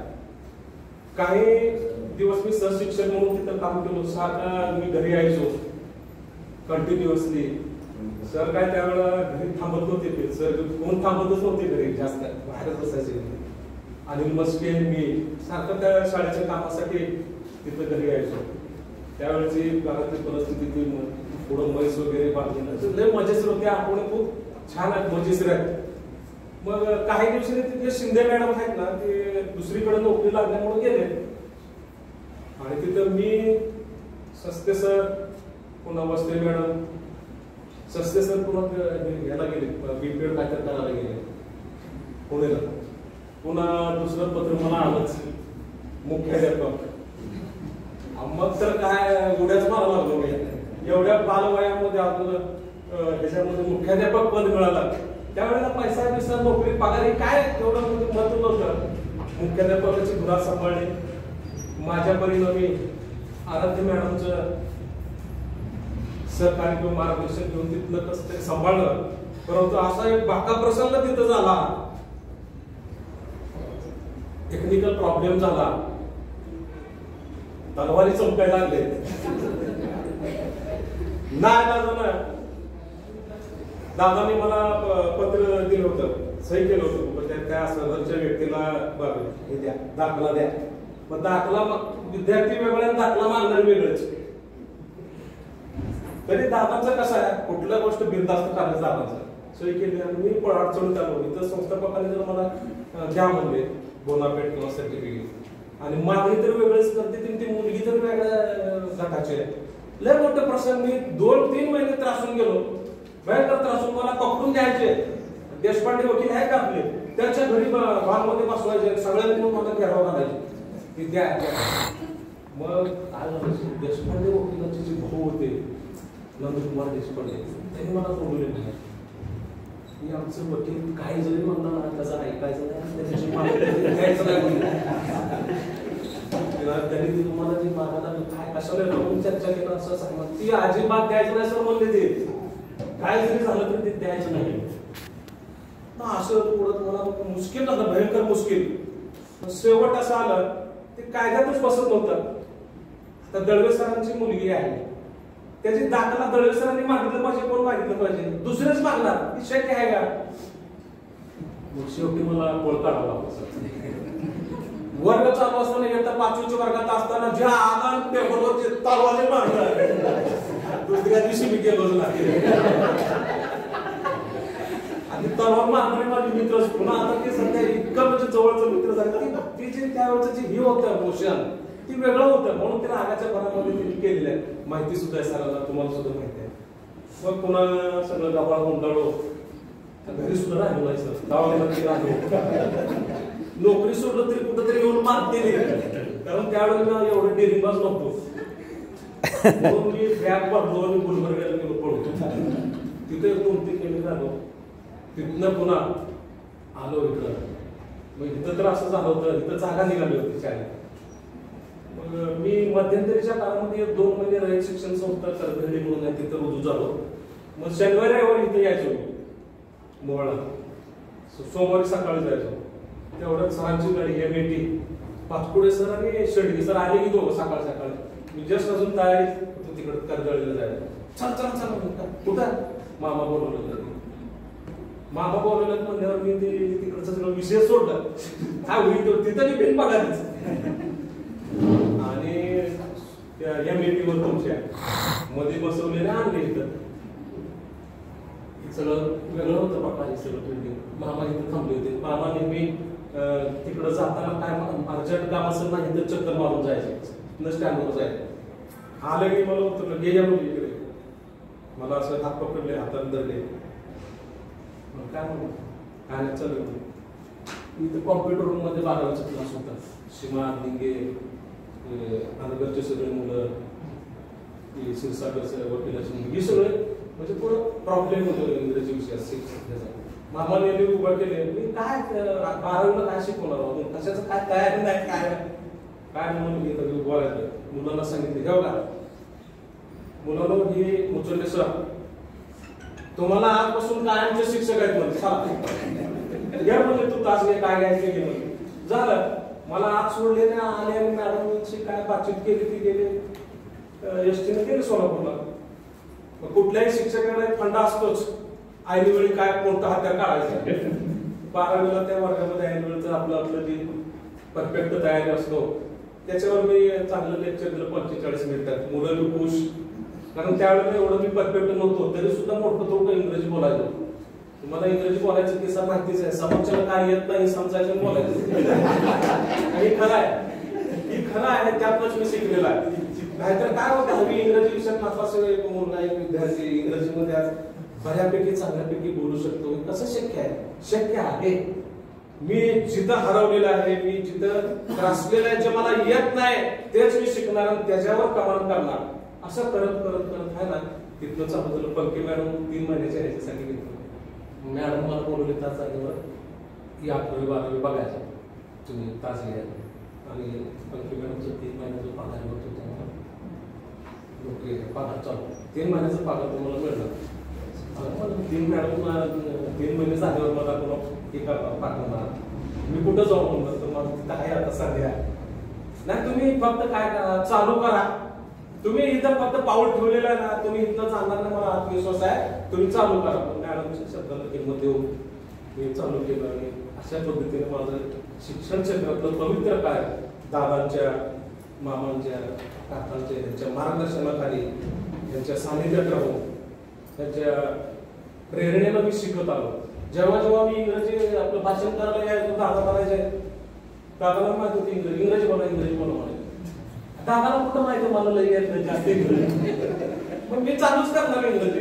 काही दिवस मी सहशिक्षक म्हणून तिथं काम केलो. सारखा मी घरी यायचो कंटिन्युअसली. सर काय त्यावेळेला घरी थांबत नव्हते. सर कोण थांबतच नव्हते घरी, जास्त बाहेरच बसायचे. आणि मस्के मी सारखं त्या शाळेच्या कामासाठी तिथं घरी यायचो. त्यावेळेची घरातली परिस्थिती पुढं म्हैस वगैरे बांधली लय मजेशीर होते. आठवणे खूप छान आहेत, मजेशीर आहेत. मग काही दिवसांनी तिथे शिंदे मॅडम आहेत ना, ते दुसरीकडे नोकरी लागल्यामुळे गेले. आणि तिथं मी, सस्ते सर, पुन्हा वस्ते मॅडम, सस्ते सर पुन्हा याला गेले, बीपीएड काय करायला गेले पुण्याला. पुन्हा दुसरं पत्र मला आलंच, मुख्याध्यापक. मग तर काय उड्याच मारा लागलो मी. एवढ्या बालवयामध्ये आपल्याला ह्याच्यामध्ये मुख्याध्यापक पद मिळालं. त्यावेळेला पैसा बिसा नोकरी पगारी काय एवढं म्हणजे महत्व नव्हतं. मुख्याध्यापकाची धुरा सांभाळली. माझ्या परिणामी आराध्य मॅडमचं सहकार्य किंवा मार्गदर्शन घेऊन तिथलं कसं तरी सांभाळलं. परंतु असा एक बाका प्रसंग तिथं झाला, टेक्निकल प्रॉब्लेम झाला, तलवारी चमकायला लागले. नाही दादानी मला पत्र दिलं होतं, सही केलं होतं. त्या सदरच्या व्यक्तीला हे द्या, दाखला द्या. मग दाखला विद्यार्थी वेगळ्या, दाखला मागणार वेगळंच. तरी दादांचं कसं आहे, कुठल्या गोष्ट बिनधास्त करायचं दादांचं. सही केली आणि मी अडचणीत आलो. इथं संस्थापकांनी जर मला द्या म्हणले बोनापेट किंवा सर्टिफिकेट, आणि मागणी तर वेगळीच करते, ती मुलगी तर वेगळ्या गटाची आहे. लय मोठे प्रसंग. मी 2-3 महिने त्रासून गेलो, भयंकर त्रासून. मला पकडून द्यायचे. देशपांडे वकील आहे का आपले, त्यांच्या घरी हॉलमध्ये बसवायचे, सगळ्यांनी मला घेराव घालायचे की द्या. मग काय झालं, देशपांडे वकिलांचे जे भाऊ होते नंदकुमार देशपांडे, त्यांनी मला बोलवले नाही की आमचं वकील काही जरी म्हणणार ना त्याचं ऐकायचं नाही, त्याच्याशी मागणी घ्यायचं नाही. त्यांनी तुम्हाला जी मागायला काय कशाला लावून चर्चा केलं असं सांगा, ती अजिबात द्यायचं नाही सर म्हणले. ते काय जरी झालं तरी ते द्यायचं नाही. असं पुढं मला मुश्किल झालं, भयंकर मुश्किल. शेवट असं आलं, ते कायद्यातच बसत नव्हतं. आता दळवे सरांची मुलगी आहे, त्याची दाखला दळवे सरांनी मागितलं पाहिजे, कोण मागितलं पाहिजे, दुसरेच मागणार, ही शक्य आहे का? मग शेवटी मला पोळ काढावा लागतो. वर्ग चालू असताना, इयत्ता 5वीच्या वर्गात असताना ज्या आनंद पेपरवरचे तलवारी मारणार, दुसऱ्या दिवशी मी गेलो नाही. आणि तलवार मारणारे माझे मित्र पुन्हा आता ते सध्या इतकं म्हणजे जवळचं मित्र झालं. ती जे त्यावेळेचं जे हे होतं मोशन, ती वेगळं होतं. म्हणून ते रागाच्या भरामध्ये त्यांनी केलेलं आहे. माहिती सुद्धा आहे सरांना, तुम्हाला सुद्धा माहिती आहे. मग पुन्हा सगळं गबाळ गुंडाळो, घरी सुद्धा राहिलो नाही सर, गावामध्ये राहिलो. नोकरी सोडलं तरी कुठंतरी येऊन मारते, कारण त्यावेळेला एवढं डेरिंगबाज नव्हतो. म्हणून मी बॅग भरलो आणि गुलबर्ग्याला गेलो पळतो. तिथे 2-3 महिने झालो. तिथनं पुन्हा आलो इकडं. मग इथं तर असं झालं होतं, इथं जागा निघाली होती शाळेत. मग मी मध्यंतरीच्या काळामध्ये 2 महिने रयत शिक्षण संस्था करधळी म्हणून आहे, तिथं रुजू झालो. मग शनिवारी रविवारी इथे यायचो मोहळा, सोमवारी सकाळी जायचो. तेवढ्यात सरांची गाडी MAT, पाचपुडे सर आणि शेडगी सर आले की दोघं सकाळ सकाळी. मी जस्ट अजून तयारी तिकडे करधळीला जायचं. चल चल चल कुठं, मामा बोलवलं. मामा बोलवलं म्हणल्यावर मी ते तिकडचं सगळं विषय सोडलं. काय होईल तिथं मी बिन बघायच. आणि त्या MAT वर तुमच्या मध्ये बसवलेले आणले इथं. सगळं वेगळं होतं बाबा, सगळं बिल्डिंग. मामा इथं थांबले होते. मामा नेहमी तिकडं जाताना काय अर्जंट काम असेल नाही तर चक्कर मारून जायचे, न स्टँडवर जायचे. आलं की मला उतरलं, गेल्या मुलीकडे मला असं हात पकडले, हातात धरले. काय म्हणू काय नाही चालू. इथं कॉम्प्युटर रूम मध्ये 12वीचा क्लास होता. सीमा निंगे, अनगरचे सगळे मुलं, क्षीरसागर वकिलाची मुलगी, सगळे म्हणजे थोडं प्रॉब्लेम होतो इंग्रजी विषयात. मामाने यांनी उभं केले. मी काय 12वीला काय शिकवणार होतो, कशाचं काय तयारी नाही, काय काय म्हणून मी तरी बोलायचं. मुलांना सांगितले, घेऊ का मुलांना, ही मुचंडे सर तुम्हाला आजपासून कायमचे शिक्षक आहेत म्हणजे, घ्या म्हणजे तू तास घे, काय घ्यायचं घे म्हणजे. झालं. मला आज सोडले ना, आले आणि मॅडमशी काय बातचीत केली, ती गेले एसटीने गेले सोलापूरला. मग कुठल्याही शिक्षकाकडे फंडा असतोच, ऐन वेळी काय कोणता हत्यार काढायचं. 12वीला त्या वर्गामध्ये ऐन वेळचं आपलं जी परफेक्ट तयारी असतो त्याच्यावर मी चांगलं लेक्चर दिलं 45 मिनिटात. मुलं मी खुश, कारण त्यावेळेला एवढं मी परफेक्ट नव्हतो, तरी सुद्धा मोठं थोडं इंग्रजी बोलायचो. तुम्हाला इंग्रजी बोलायचं किस्सा माहितीच आहे, समोरच्याला काय येत नाही समजायचं बोलायचं. आणि खरं आहे, त्यातच मी शिकलेला आहे. नाहीतर काय होतं, मी इंग्रजी विषयात नापास एक मुलगा, एक विद्यार्थी इंग्रजीमध्ये आज बऱ्यापैकी चांगल्यापैकी बोलू शकतो. कसं शक्य आहे? शक्य आहे. मी जिथं हरवलेलं आहे, मी जिथं त्रासलेलं आहे, जे मला येत नाही तेच मी शिकणार आणि त्याच्यावर कमांड करणार. असं करत करत करत आहे ना, तिथनं चालू झालं. पंक्ती मॅडम 3 महिन्याच्या ह्याच्यासाठी घेतलं. मॅडम मला बोलवले तास जागेवर, या 11वी 12वी बघायचं तुम्ही तास घ्या. आणि पंक्ती मॅडमचं 3 महिन्याचं पगार होत होतं, पगार चालू 3 महिन्याचा पगार तुम्हाला मिळणार. 3 महिने झाल्यावर मला एका पाठवणार. मी कुठं जाऊ म्हणलं तर मला तिथं आहे आता सध्या. नाही, तुम्ही फक्त काय करा, चालू करा. तुम्ही इथं फक्त पाऊल ठेवलेलं आहे ना, तुम्ही इथं जाणार नाही, मला आत्मविश्वास आहे, तुम्ही चालू करा. मॅडमच्या शब्दाला किंमत देऊन मी चालू केलं आणि अशा पद्धतीने माझं शिक्षण क्षेत्रातलं पवित्र काय दादांच्या, मामांच्या, काकांच्या यांच्या मार्गदर्शनाखाली, यांच्या सानिध्यात राहून, त्यांच्या प्रेरणेनं मी शिकत आलो. जेव्हा जेव्हा मी इंग्रजी आपलं भाषण करायला यायचो, दादा करायचे, दादाला माहिती होती इंग्रजी बोला म्हणायचं. दादाला कुठं माहिती मला लई येत नाही जास्त इंग्रजी, मग मी चालूच करणार इंग्रजी.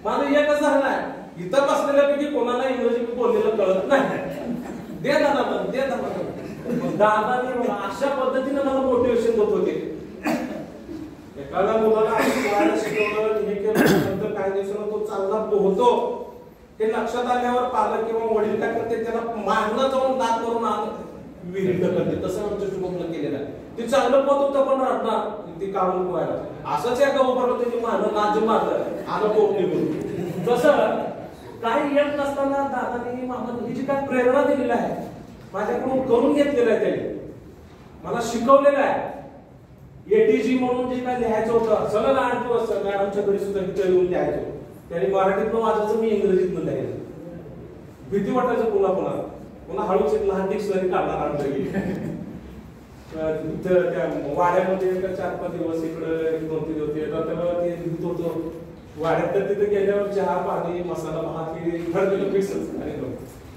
माझं एकच झालं नाही, इथं बसलेल्यापैकी कोणाला इंग्रजी बोललेलं कळत नाही. दे दादा. दादाने अशा पद्धतीने मला मोटिवेशन देत होते. एखाद्या मुलाला शिकवलं, हे केलं, नंतर काही दिवसांना तो चांगला पोहतो, हे लक्षात आल्यावर पालक किंवा वडील काय करते, त्याला मागणं जाऊन दात करून विहिरीत करते. तसं आमच्या शुभमला केलेलं आहे. ती चांगलं पद होतं पण रडणार, ती काढून पोहायला. असंच एका उभारलं त्याची मागणं नाच मारलं, आलं पोप निघून. तसं काही येत नसताना दादाने मामाने जी काय प्रेरणा दिलेली आहे, माझ्याकडून करून घेतलेलं आहे, त्याने मला शिकवलेलं आहे. ATG म्हणून जे काय लिहायचं होतं, सलग 8 दिवस मॅडमच्या घरी सुद्धा इथं येऊन लिहायचो. त्याने मराठीतनं वाचायचं, मी इंग्रजीतनं लिहायचं. भीती वाटायचं पुन्हा हळूच एक लहान डिक्शनरी काढणार आणलं. तिथं त्या वाड्यामध्ये 4-5 दिवस इकडं 2-3 दिवस येतात, तेव्हा ते लिहित होतो वाड्यात. तर तिथे गेल्यावर चहा, पाणी, मसाला भात हे ठरलेलं फिक्सच.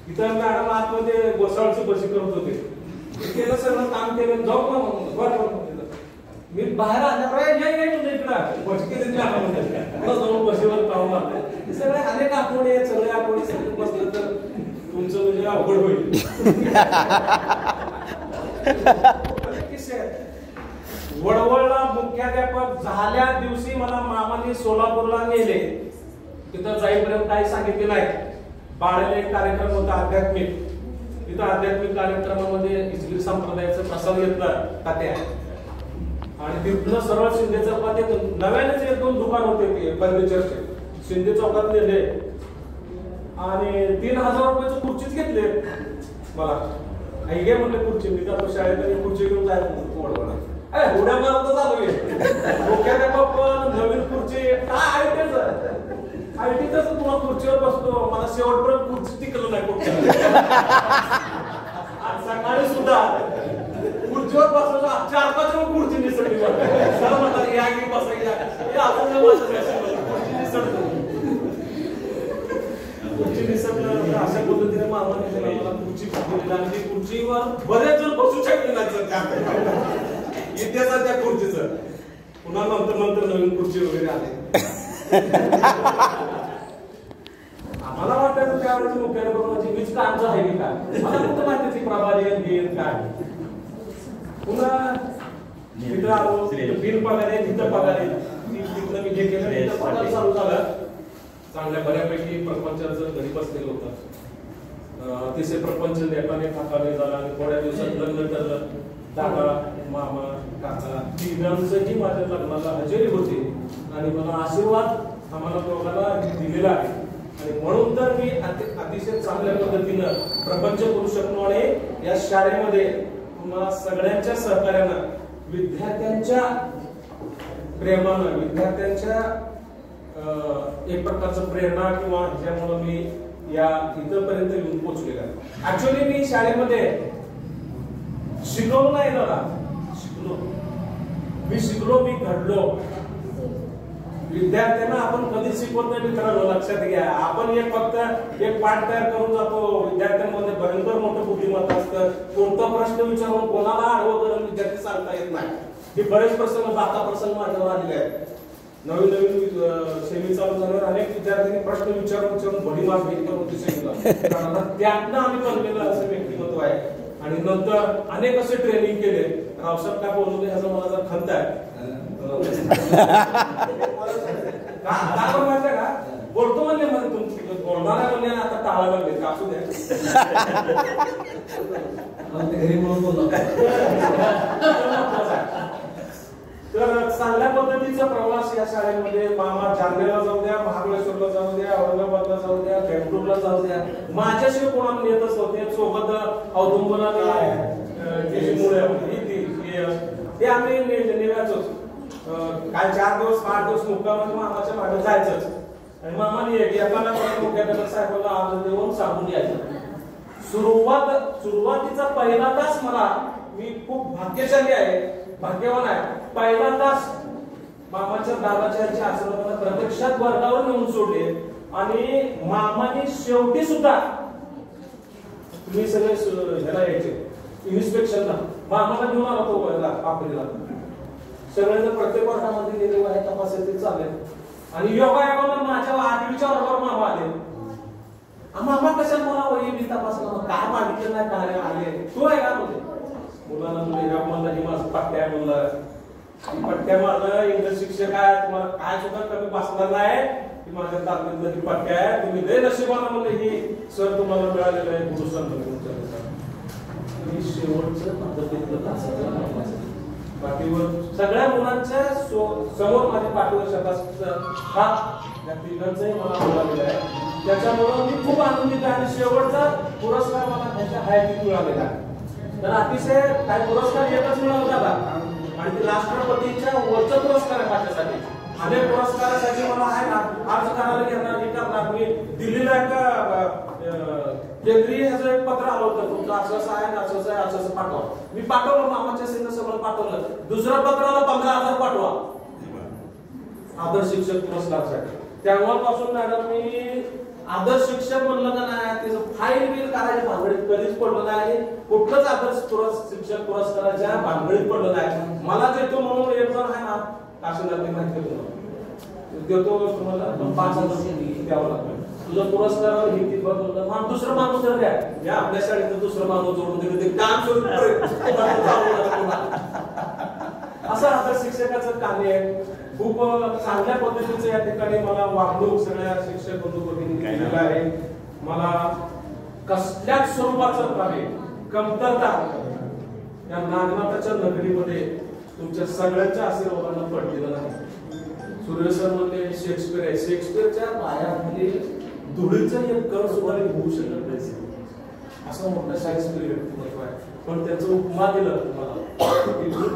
इथं मॅडम आतमध्ये गोसाळची बशी करत होते. केलं सगळं काम केलं, जाऊ ना बरं. मी बाहेर आल्यावर इकडं बसके जाऊन बशीवर काम मारले. सगळे अनेक आठवडे, सगळे आठवडे सगळे बसलं तर तुमचं म्हणजे अवघड होईल. वडवळला मुख्याध्यापक झाल्या दिवशी मला मामांनी सोलापूरला नेले. तिथं जाईपर्यंत काही सांगितले नाही. बाळाला एक कार्यक्रम होता आध्यात्मिक. तिथं आध्यात्मिक कार्यक्रमामध्ये इस्लामी संप्रदायाचा प्रसाद घेतला तात्या. आणि तिथनं सरळ शिंदे चौकात नव्यानेच 1-2 दुकान होते ते फर्निचरचे. शिंदे चौकात नेले आणि 3000 रुपयाचं खुर्चीच घेतले मला. आई घे म्हणले खुर्ची. मी तर शाळेत खुर्ची घेऊन जायला उड्या मारत चालू डोक्याध्यापक पण नवीन खुर्ची काय आयटीच तुला खुर्चीवर बसतो. मला शेवटपर्यंत खुर्ची टिकलं नाही कुठच्या. सकाळी सुद्धा खुर्चीवर बसवलं 4-5 वेळ खुर्ची निसटली. सर म्हणतात या की बसायला खुर्ची निसटलं. अशा पद्धतीने मामाने मला खुर्ची दिली आणि ती खुर्चीवर बरेच जण बसू शकले नाही. इतिहासात त्या खुर्चीचं पुन्हा नंतर नवीन खुर्ची वगैरे आले. आम्हाला वाटायचं त्यावेळेस मुख्याध्यापकाची मीच कामचं आहे की काय, मला फक्त माहिती प्रभारी घेईन काय. पुन्हा तिथं आलो, बिन पगार आहे, तिथं पगार आहे. तिथलं मी जे केलं तिथं पगार चालू झाला. चांगल्या बऱ्यापैकी प्रपंचाचं घरी बसलेलं होतं. अतिशय प्रपंच नेटाने थाकाने झाला आणि थोड्या दिवसात लग्न ठरलं. दादा, मामा, काका तिघांचंही माझ्या लग्नाला हजेरी होती आणि मला आशीर्वाद आम्हाला दोघांना दिलेला आहे. आणि म्हणून तर मी अतिशय चांगल्या पद्धतीनं प्रपंच करू शकलो आणि या शाळेमध्ये तुम्हाला सगळ्यांच्या सहकार्यानं, विद्यार्थ्यांच्या प्रेमानं, विद्यार्थ्यांच्या एक प्रकारचं प्रेरणा किंवा ह्याच्यामुळे मी या इथपर्यंत येऊन पोहोचलेला आहे. ऍक्च्युअली मी शाळेमध्ये शिकवलो नाही दादा, शिकलो मी घडलो. विद्यार्थ्यांना आपण कधीच शिकवत नाही मित्रांनो, लक्षात घ्या. आपण फक्त एक पाठ तयार करून जातो. विद्यार्थ्यांमध्ये भयंकर मोठं बुद्धिमत्ता असतं. कोणता प्रश्न विचारून कोणाला आडवं करून विद्यार्थी सांगता येत नाही. हे बरेच प्रसंग, बाका प्रसंग माझ्यावर आलेले आहेत. नवीन सेमी चालू झाल्यावर अनेक विद्यार्थ्यांनी प्रश्न विचारून बडी मार्क घेतली होती सेमीला. त्यातनं आम्ही बनलेलं असं व्यक्तिमत्व आहे. आणि नंतर अनेक असे ट्रेनिंग केले. रावसाहेब काय बोलतो ह्याचा मला जर खंत आहे. माहिती का बोलतो म्हणले मध्ये तुमची बोलणार म्हणले आता टाळा लागले का असू द्या. घरी म्हणून बोलतो. तर चांगल्या पद्धतीचा प्रवास या शाळेमध्ये मामा जालन्याला जाऊ द्या, महाबळेश्वरला जाऊ द्या, औरंगाबादला जाऊ द्या, बेंगळूरला जाऊ द्या, माझ्याशिवाय कोणाला येतच नव्हते. सोबत औदुंबराने ते आम्ही नेव्याचोच. काय 4 दिवस 8 दिवस मुक्कामात मामाच्या मागे जायचंच. आणि मामाने येताना मुख्याध्यापक साहेबांना आवाज देऊन सांगून यायचं. सुरुवातीचा पहिला तास मला, मी खूप भाग्यशाली आहे, भाग्यवान आहे. पहिला तास मामाच्या दादाच्या आश्रमाला प्रत्यक्षात वर्गावर नेऊन सोडले. आणि मामाने शेवटी सुद्धा, तुम्ही सगळे ह्याला यायचे इन्स्पेक्शनला, मामाला घेऊन आला तो आपल्याला. सगळ्यांना प्रत्येक वर्गामध्ये गेले आहे, तपासाचे चालले. आणि योगायोगानं माझ्या 8वीच्या वर्गावर मामा आले. मामा कशाला मला वही मी तपासला, काय मागितलं नाही, काय आले तो आहे का म्हणजे मुलांना तुला म्हणलं की माझं पट्ट्या म्हणलं, पट्ट्या माझं इंग्रज शिक्षक आहे, तुम्हाला काय सुद्धा कमी बसणार नाही की माझ्या ताकदीतलं ही पट्ट्या आहे, तुम्ही लय नशिबाला म्हणलं ही सर तुम्हाला मिळालेलं आहे गुरु सर तुमच्या. शेवटचं पद्धतीतलं तासाचं पाठीवर सगळ्या मुलांच्या समोर माझ्या पाठीवर शताचा हात या तिघांचाही मला मिळालेला आहे. त्याच्यामुळे मी खूप आनंदित आहे. आणि शेवटचा पुरस्कार मला त्याच्या हयातीत मिळालेला आहे. तर अतिशय काय पुरस्कार एकच मिळाला होता आणि ते राष्ट्रपतीच्या वरचा पुरस्कार आहे माझ्यासाठी. अनेक पुरस्कारासाठी मला आहे ना अर्ज करायला घेणार हे करणार. मी दिल्लीला एका केंद्रीय ह्याचं एक पत्र आलं होतं, तुमचं असं आहे, असं आहे, असं पाठवा. मी पाठवलं, मामाच्या सेनं सगळं पाठवलं. दुसऱ्या पत्राला 15,000 पाठवा आदर्श शिक्षक पुरस्कारासाठी. तेव्हापासून मॅडम मी आदर्श शिक्षक म्हणलं का नाही, त्याचं फाईल बिल करायची भानगडीत कधीच पडलं नाही. कुठलंच आदर्श शिक्षक पुरस्काराच्या भानगडीत पडलं नाही. मला देतो म्हणून एक जण आहे ना काशीनाथ माहिती देतो तुम्हाला 5,000 द्यावं लागतं. तुझं पुरस्कारावर हिंदी बघ, दुसरं माणूस तर द्या. या आपल्या शाळेत दुसरं माणूस जोडून दिलं ते काम सुरू असं आदर्श शिक्षकाचं कार्य आहे. खूप चांगल्या पद्धतीचं या ठिकाणी मला वागणूक सगळ्या शिक्षक बंधू भगिनींनी केलेलं आहे. मला कसल्याच स्वरूपाचं कार्य कमतरता या नागनाथाच्या नगरीमध्ये तुमच्या सगळ्यांच्या आशीर्वादानं पडलेलं नाही. सूर्य सर म्हणले शेक्सपियर आहे, शेक्सपियरच्या पायाखाली धुळीचं एक कण सुद्धा होऊ शकत नाही. असं मोठं शेक्सपियर व्यक्तिमत्व आहे. पण त्याचं उपमा दिलं तुम्हाला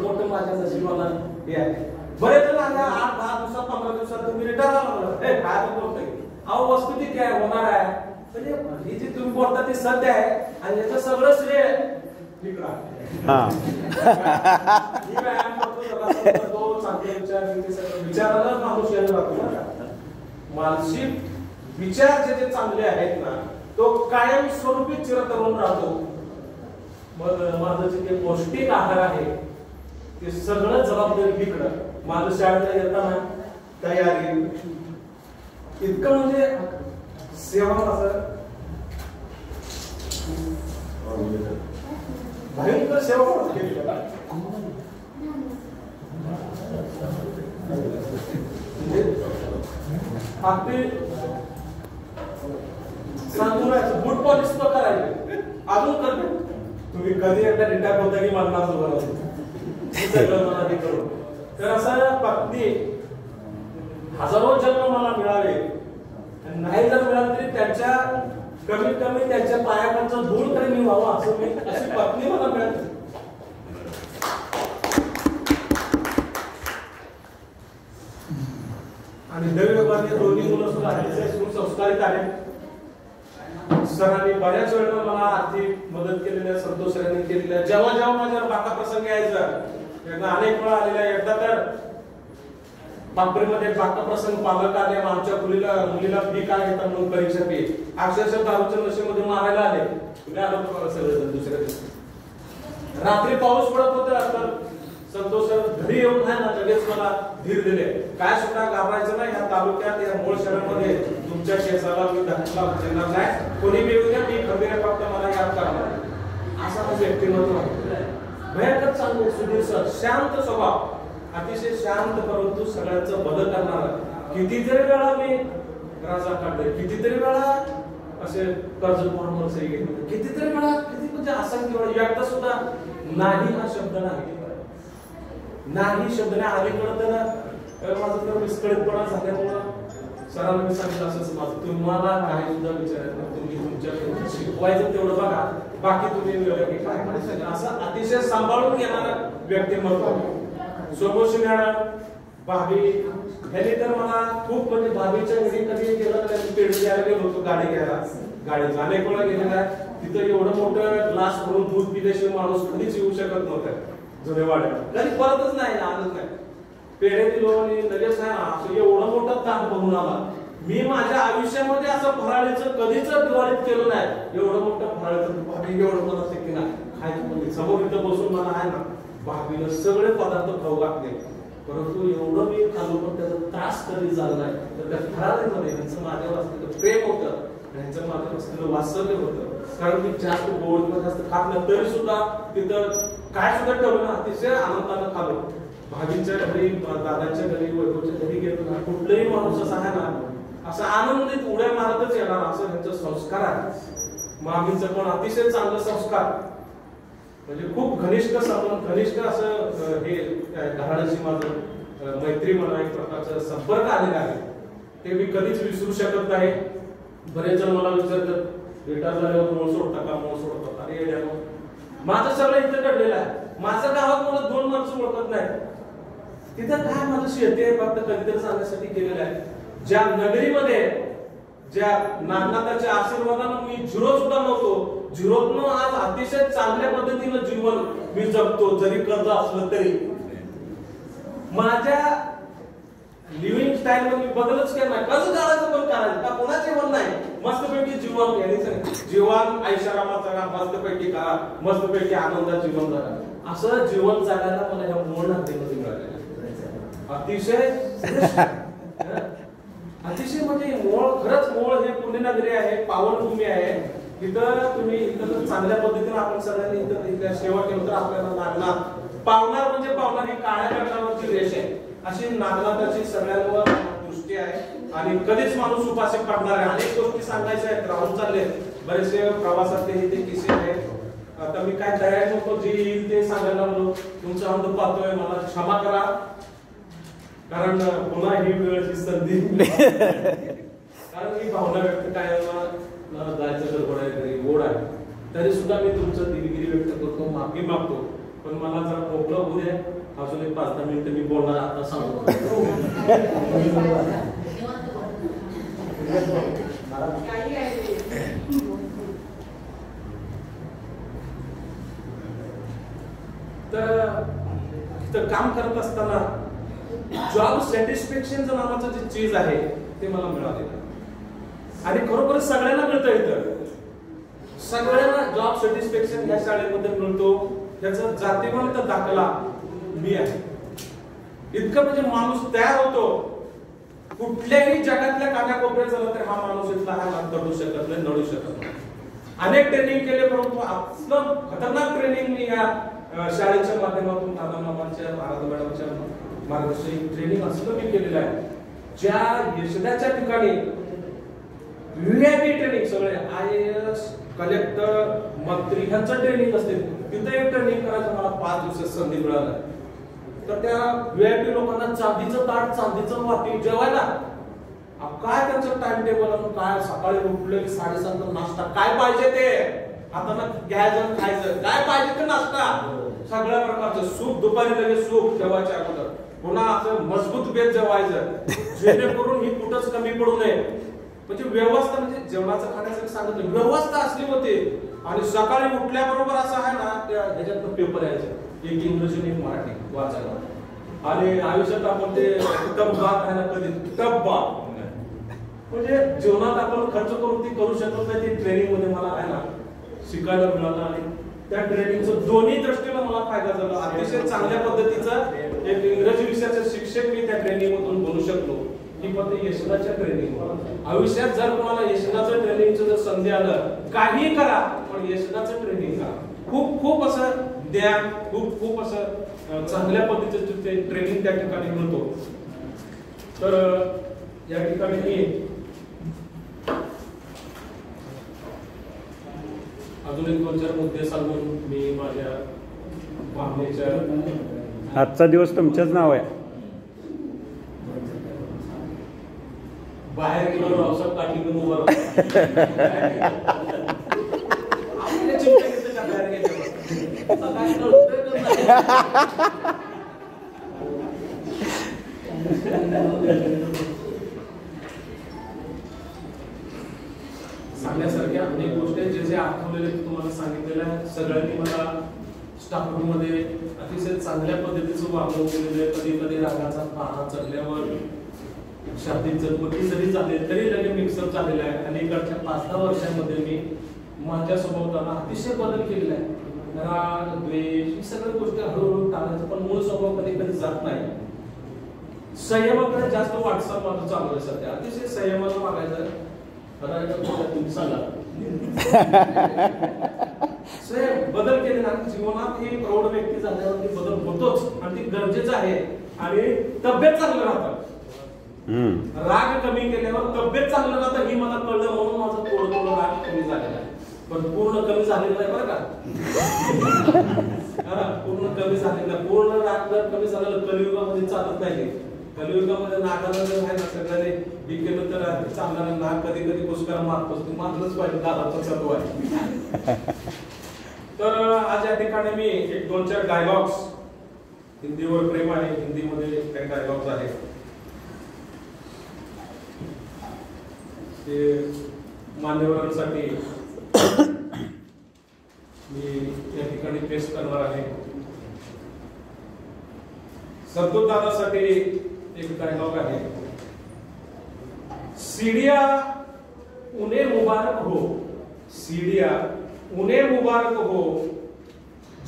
मोठं माझ्या नशिबाला हे आहे. बरेच जण 8-10 दिवसात 15 दिवसात तुम्ही रिटर्न आला काय बोलतोय, अहो वस्तुस्थिती काय होणार आहे म्हणजे ही जी तुम्ही बोलता ती सत्य आहे आणि याचं सगळं श्रेय इकडं आहे. विचाराला माणूस यायला लागतो. मानसिक विचार जे चांगले आहेत ना तो कायम स्वरूपी चिरतरून राहतो. मग माझं जे पौष्टिक आहार आहे ते सगळं जबाबदारी इकडं. माझं शाळेला येताना तयारी इतकं म्हणजे सेवा असं भयंकर सेवा केली. अगदी पॉलिश सुद्धा करायचे, अजून करते. तुम्ही कधी एकदा रिटायर होता की मरणार मला करू. तर असं पत्नी हजारो जन्म मला मिळाले, नाही जर मिळालं तरी त्यांच्या कमीत कमी त्यांच्या पायाखालचा धूळ तरी मी व्हावा असं मी अशी पत्नी मला मिळाली. आणि दैवयोगाने दोन्ही मुलं सुद्धा अतिशय सुसंस्कारित आहेत. सरांनी बऱ्याच वेळेला मला आर्थिक मदत केलेली आहे, संतोष सरांनी केलेली आहे. जेव्हा जेव्हा माझ्यावर बाका प्रसंग यायचा, एकदा अनेक वेळा आलेला, एकदा तर बापरीमध्ये बाका प्रसंग पालक आले, आमच्या मुलीला फी काय घेतात म्हणून परीक्षा फी अक्षरशः दारूच्या नशेमध्ये मारायला आले. तुम्ही आलो सगळं दुसऱ्या दिवशी रात्री पाऊस पडत होता, तर संतोष सर घरी येऊन आहे ना लगेच मला धीर दिले. काय सुद्धा घाबरायचं नाही, या तालुक्यात या मूळ शहरामध्ये तुमच्या केसाला मी धक्का देणार नाही, कोणी बी येऊ द्या, मी खंबीर फक्त मला याद करणार. असा माझं व्यक्तिमत्व आहे. भयंकर चांगलं सुधीर सर, शांत स्वभाव, अतिशय शांत परंतु सगळ्यांचं बदल करणार. कितीतरी वेळा मी राजा काढले, कितीतरी वेळा असे कर्ज फॉर्मवर सही घेतली, कितीतरी वेळा किती म्हणजे असंख्य वेळा एकदा सुद्धा नाही हा शब्द नाही, नाही शब्द नाही. अलीकडं तर माझं तर विस्कळीतपणा झाल्यामुळं सरांना मी सांगितलं असं माझं तुम्हाला काही सुद्धा विचारायचं नाही, तुम्ही तुमच्या शिकवायचं तेवढं बघा, बाकी तुम्ही काय म्हणायचं असं अतिशय सांभाळून घेणारा व्यक्तिमत्व. सोमोशी मॅडम, भाभी ह्यांनी तर मला खूप म्हणजे भाभीच्या घरी कधी गेलं तर पेढे द्यायला गेलो होतो, गाडी घ्यायला, गाडीचा अनेक वेळा गेलेला आहे. तिथं एवढं मोठं ग्लास भरून दूध पिल्याशिवाय माणूस कधीच येऊ शकत नव्हता जुने वाड्याला, कधी परतच नाही, आलंच नाही. पेढे दिलो आणि लगेच नाही असं एवढं मोठं ताट भरून आला. मी माझ्या आयुष्यामध्ये असं फराळीचं कधीच दिवाळीत केलं नाही, एवढं मोठं फराळीचं. भाभी एवढं मला शिकली ना खायचं, समोर इथं बसून मला आहे ना भाभीनं सगळे पदार्थ खाऊ घातले, परंतु एवढं मी खाल्लो पण त्याचा त्रास कधी झाला नाही. तर त्या फराळीमध्ये त्यांचं माझ्यावर असलेलं प्रेम होतं, त्यांचं माझ्यावर असलेलं वात्सल्य होतं. कारण मी जास्त गोड किंवा जास्त खात नाही, तरी सुद्धा तिथं काय सुद्धा ठेवलं ना अतिशय आनंदानं खालो. भाभींच्या घरी, दादांच्या घरी, वैभवच्या घरी गेलो ना, कुठलाही माणूस असा आहे ना असं आनंदित उड्या मारतच येणार, असं त्यांचा संस्कार आहे. मामींचं पण अतिशय चांगलं संस्कार, म्हणजे खूप घनिष्ठ संबंध, घनिष्ठ असं हे घराण्याशी माझं मैत्री म्हणा एक प्रकारचा संपर्क आलेला आहे, ते मी कधीच विसरू शकत नाही. बरेच जण मला विचारतात रिटायर झाल्यावर मूळ सोडता का, मूळ सोडतात. अरे माझं सगळं इथं घडलेलं आहे. माझं गावात मला 2 माणसं ओळखत नाही, तिथं काय माझं शेती आहे फक्त कधीतरी सांगण्यासाठी केलेलं आहे. ज्या नगरीमध्ये ज्या नागनाथाच्या आशीर्वादानं मी झिरो सुद्धा नव्हतो, झिरोतनं आज अतिशय चांगल्या पद्धतीनं जीवन मी जगतो, जरी कर्ज असलं तरी. माझ्या लिव्हिंग स्टाईल मध्ये बदलच केला नाही, कसं काढायचं पण करायचं का कोणाचे मन नाही. मस्तपैकी जीवन घ्यायचं, जीवन ऐशारामात जगा, मस्तपैकी करा, मस्तपैकी आनंदात जीवन जगा. असं जीवन जगायला मला या मूळ नातेमध्ये मिळालेलं अतिशय अतिशय म्हणजे मूळ, खरंच मूळ हे पुण्यनगरी आहे, पावनभूमी आहे. तिथं तुम्ही इथं चांगल्या पद्धतीने आपण सगळ्यांनी इथं सेवा केली तर आपल्याला नागनाथ पावणार, म्हणजे पावणार ही काळ्या रंगावरची रेष आहे, अशी नागनाथाची सगळ्यांवर दृष्टी आहे. आणि कधीच माणूस उपाशी पडणार आहे. अनेक गोष्टी सांगायच्या आहेत, राहून चालले बरेचसे प्रवासातले हे किस्से आहेत. आता मी काय तयार नव्हतो, जे येईल ते सांगायला म्हणून तुमचा अंत पाहतोय, मला क्षमा करा, कारण पुन्हा ही वेळ ही संधी कारण ही भावना व्यक्त करायला जायचं गडबड आहे, घरी ओढ आहे, तरी सुद्धा मी तुमचं दिलगिरी व्यक्त करतो, माफी मागतो. पण मला जरा मोकळं होऊ द्या, अजून एक 5-10 मिनिटं मी बोलणार आता सांगतो. तर काम करत असताना जॉब सॅटिस्फॅक्शन नावाचं जे चीज आहे ते मला मिळालेलं आणि खरोखर सगळ्यांना मिळतं. इथं सगळ्यांना जॉब सॅटिस्फॅक्शन या शाळेमध्ये मिळतो, त्याचा जातीवंत दाखला मी आहे. इतकं म्हणजे माणूस तयार होतो, कुठल्याही जगातल्या कानाकोपऱ्यात झालं तर हा माणूस इथला हा करू शकत नाही, नडू शकत नाही. अनेक ट्रेनिंग केले, परंतु असलं खतरनाक ट्रेनिंग मी या शाळेच्या माध्यमातून दादा मामांच्या, भारत मॅडमच्या मार्गदर्शन ट्रेनिंग असलं मी केलेलं आहे. ज्या यशदाच्या ठिकाणी व्हीआयपी ट्रेनिंग सगळे IAS कलेक्टर मंत्री ह्यांचं ट्रेनिंग असते. तिथं एक ट्रेनिंग करायचं मला 5 दिवसात संधी मिळाला. तर त्या व्हीआयपी लोकांना चांदीचं ताट चांदीचं वाटी जेवायला काय त्यांचं टाइम टेबल काय सकाळी उठले की 7:30 नाश्ता काय पाहिजे ते हाताना घ्यायचं खायचं काय पाहिजे ते नाश्ता सगळ्या प्रकारचं सूप दुपारी लगेच सूप जेवायच्या अगोदर पुन्हा असं मजबूत बेत जेवायचं जेणेकरून ही कुठंच कमी पडू नये. म्हणजे व्यवस्था म्हणजे जेवणाचं खाण्याचं सांगितलं व्यवस्था असली होती. आणि सकाळी उठल्याबरोबर असं आहे ना त्या ह्याच्यातनं पेपर यायचं एक इंग्रजी आणि एक मराठी वाचायला. आणि आयुष्यात आपण ते डब्बा आहे ना कधी डब्बा म्हणजे जीवनात आपण खर्च करून ती करू शकत नाही. ती ट्रेनिंग मध्ये मला आहे ना शिकायला मिळालं आणि त्या ट्रेनिंगचं दोन्ही दृष्टीने मला फायदा झाला. अतिशय चांगल्या पद्धतीचा एक इंग्रजी विषयाचा शिक्षक मी त्या ट्रेनिंग मधून बनू शकलो. ही पद्धत यशनाच्या ट्रेनिंग आयुष्यात जर तुम्हाला यशनाचं ट्रेनिंगचं जर संधी आलं काही करा पण यशनाचं ट्रेनिंग करा. खूप खूप असं द्या खूप खूप असं चांगल्या पद्धतीचं ते ट्रेनिंग त्या ठिकाणी मिळतो. तर या ठिकाणी मी अजून एक 2-4 मुद्दे सांगून मी माझ्या भावनेच्या आजचा दिवस तुमच्याच नाव आहे. बाहेर गेलो रावसाहेब काठी घेऊन उभा आपल्या चिंता घेतलं का बाहेर सांगण्यासारख्या अनेक गोष्टी जे जे आठवलेले तुम्हाला सांगितलेलं आहे. सगळ्यांनी मला स्टाफ रूम मध्ये अतिशय चांगल्या पद्धतीचं वागणूक केलेलं आहे. कधी कधी रागाचा पारा चढल्यावर शाब्दिक जगमती जरी झाले तरी लगे मिक्सअप झालेला आहे. आणि इकडच्या 5-10 वर्षांमध्ये मी माझ्या स्वभावाला अतिशय बदल केलेला आहे. राग द्वेष ही सगळ्या गोष्टी हळूहळू टाळायचं पण मूळ स्वभाव कधी कधी जात नाही. संयमाकडे जास्त वाटचाल माझं चालू आहे सध्या. अतिशय संयमानं वागायचं. तुम्ही सांगा बदल केले ना जीवनात ही प्रौढ व्यक्ती झाल्यावरती बदल होतोच आणि ती गरजेचं आहे. आणि तब्येत चांगलं राहतं. राग कमी केल्यावर तब्येत चांगलं राहतं ही मला कळलं म्हणून माझं थोडं राग कमी झालेला आहे. पण पूर्ण कमी झालेलं नाही बरं का. पूर्ण कमी झालेलं पूर्ण राग जर कमी झालेलं कलियुगामध्ये चालत नाही. कलियुगामध्ये नागाला जर आहे ना सगळ्यांनी बी केलं तर चांगला नाग कधी कधी पुष्कार मारतो मारलंच पाहिजे दादाचा सत्व आहे. तर आज या ठिकाणी मी एक 2-4 डायलॉग्स हिंदीवर प्रेम आहे हिंदीमध्ये काही डायलॉग्स आहेत ते मान्यवरांसाठी मी या ठिकाणी पेश करणार आहे. सरदूत दादासाठी एक डायलॉग आहे. सीढ़िया उन्हें मुबारक हो सीढ़िया उन्हें मुबारक हो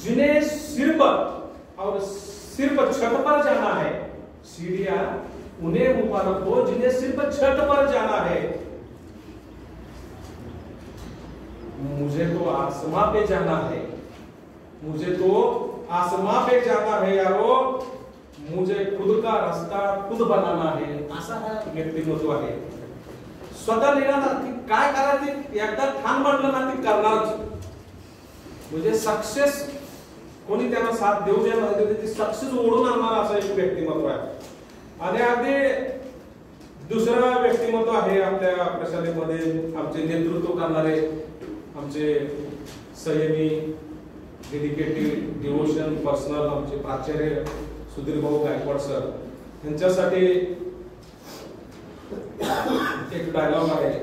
जिन्हें सिर्फ और सिर्फ छत पर जाना है. सीढ़िया उन्हें मुबारक हो जिन्हें सिर्फ छत पर जाना है. मुझे तो आसमां पे जाना है. मुझे तो आसमां पे जाना है यारो. मुझे खुद का रास्ता खुद बनाना है. असा हा व्यक्तिमत्व आहे. स्वतः निर्णय की काय करायचे एकदा ठाण मांडलं ना ती करणारच. म्हणजे सक्सेस कोणी त्यांना साथ देऊ द्या नाही ती सक्सेस ओढून आणणार असं एक व्यक्तिमत्व आहे. आणि अगदी दुसरं व्यक्तिमत्व आहे आपल्या प्रशालेमध्ये आमचे नेतृत्व करणारे आमचे संयमी डेडिकेटेड डिवोशन पर्सनल आमचे प्राचार्य सुधीर भाऊ गायकवाड सर यांच्यासाठी एक डायलॉग आहे.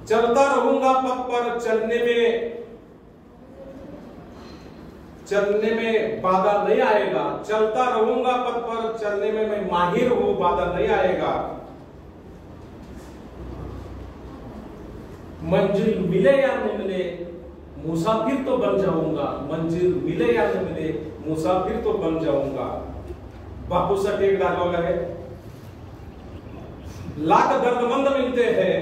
चलता रहूंगा पथ पर चलने में बाधा नहीं आएगा. चलता रहूंगा पथ पर चलने में मैं माहिर हूं बाधा नहीं आएगा. मंजिल मिले या न मिले मुसाफिर तो बन जाऊंगा. मंजिल मिले या न मिले मुसाफिर तो बन जाऊंगा. बापूसाठी एक डायलॉग आहे. लाख दर्दमंद मिलते हैं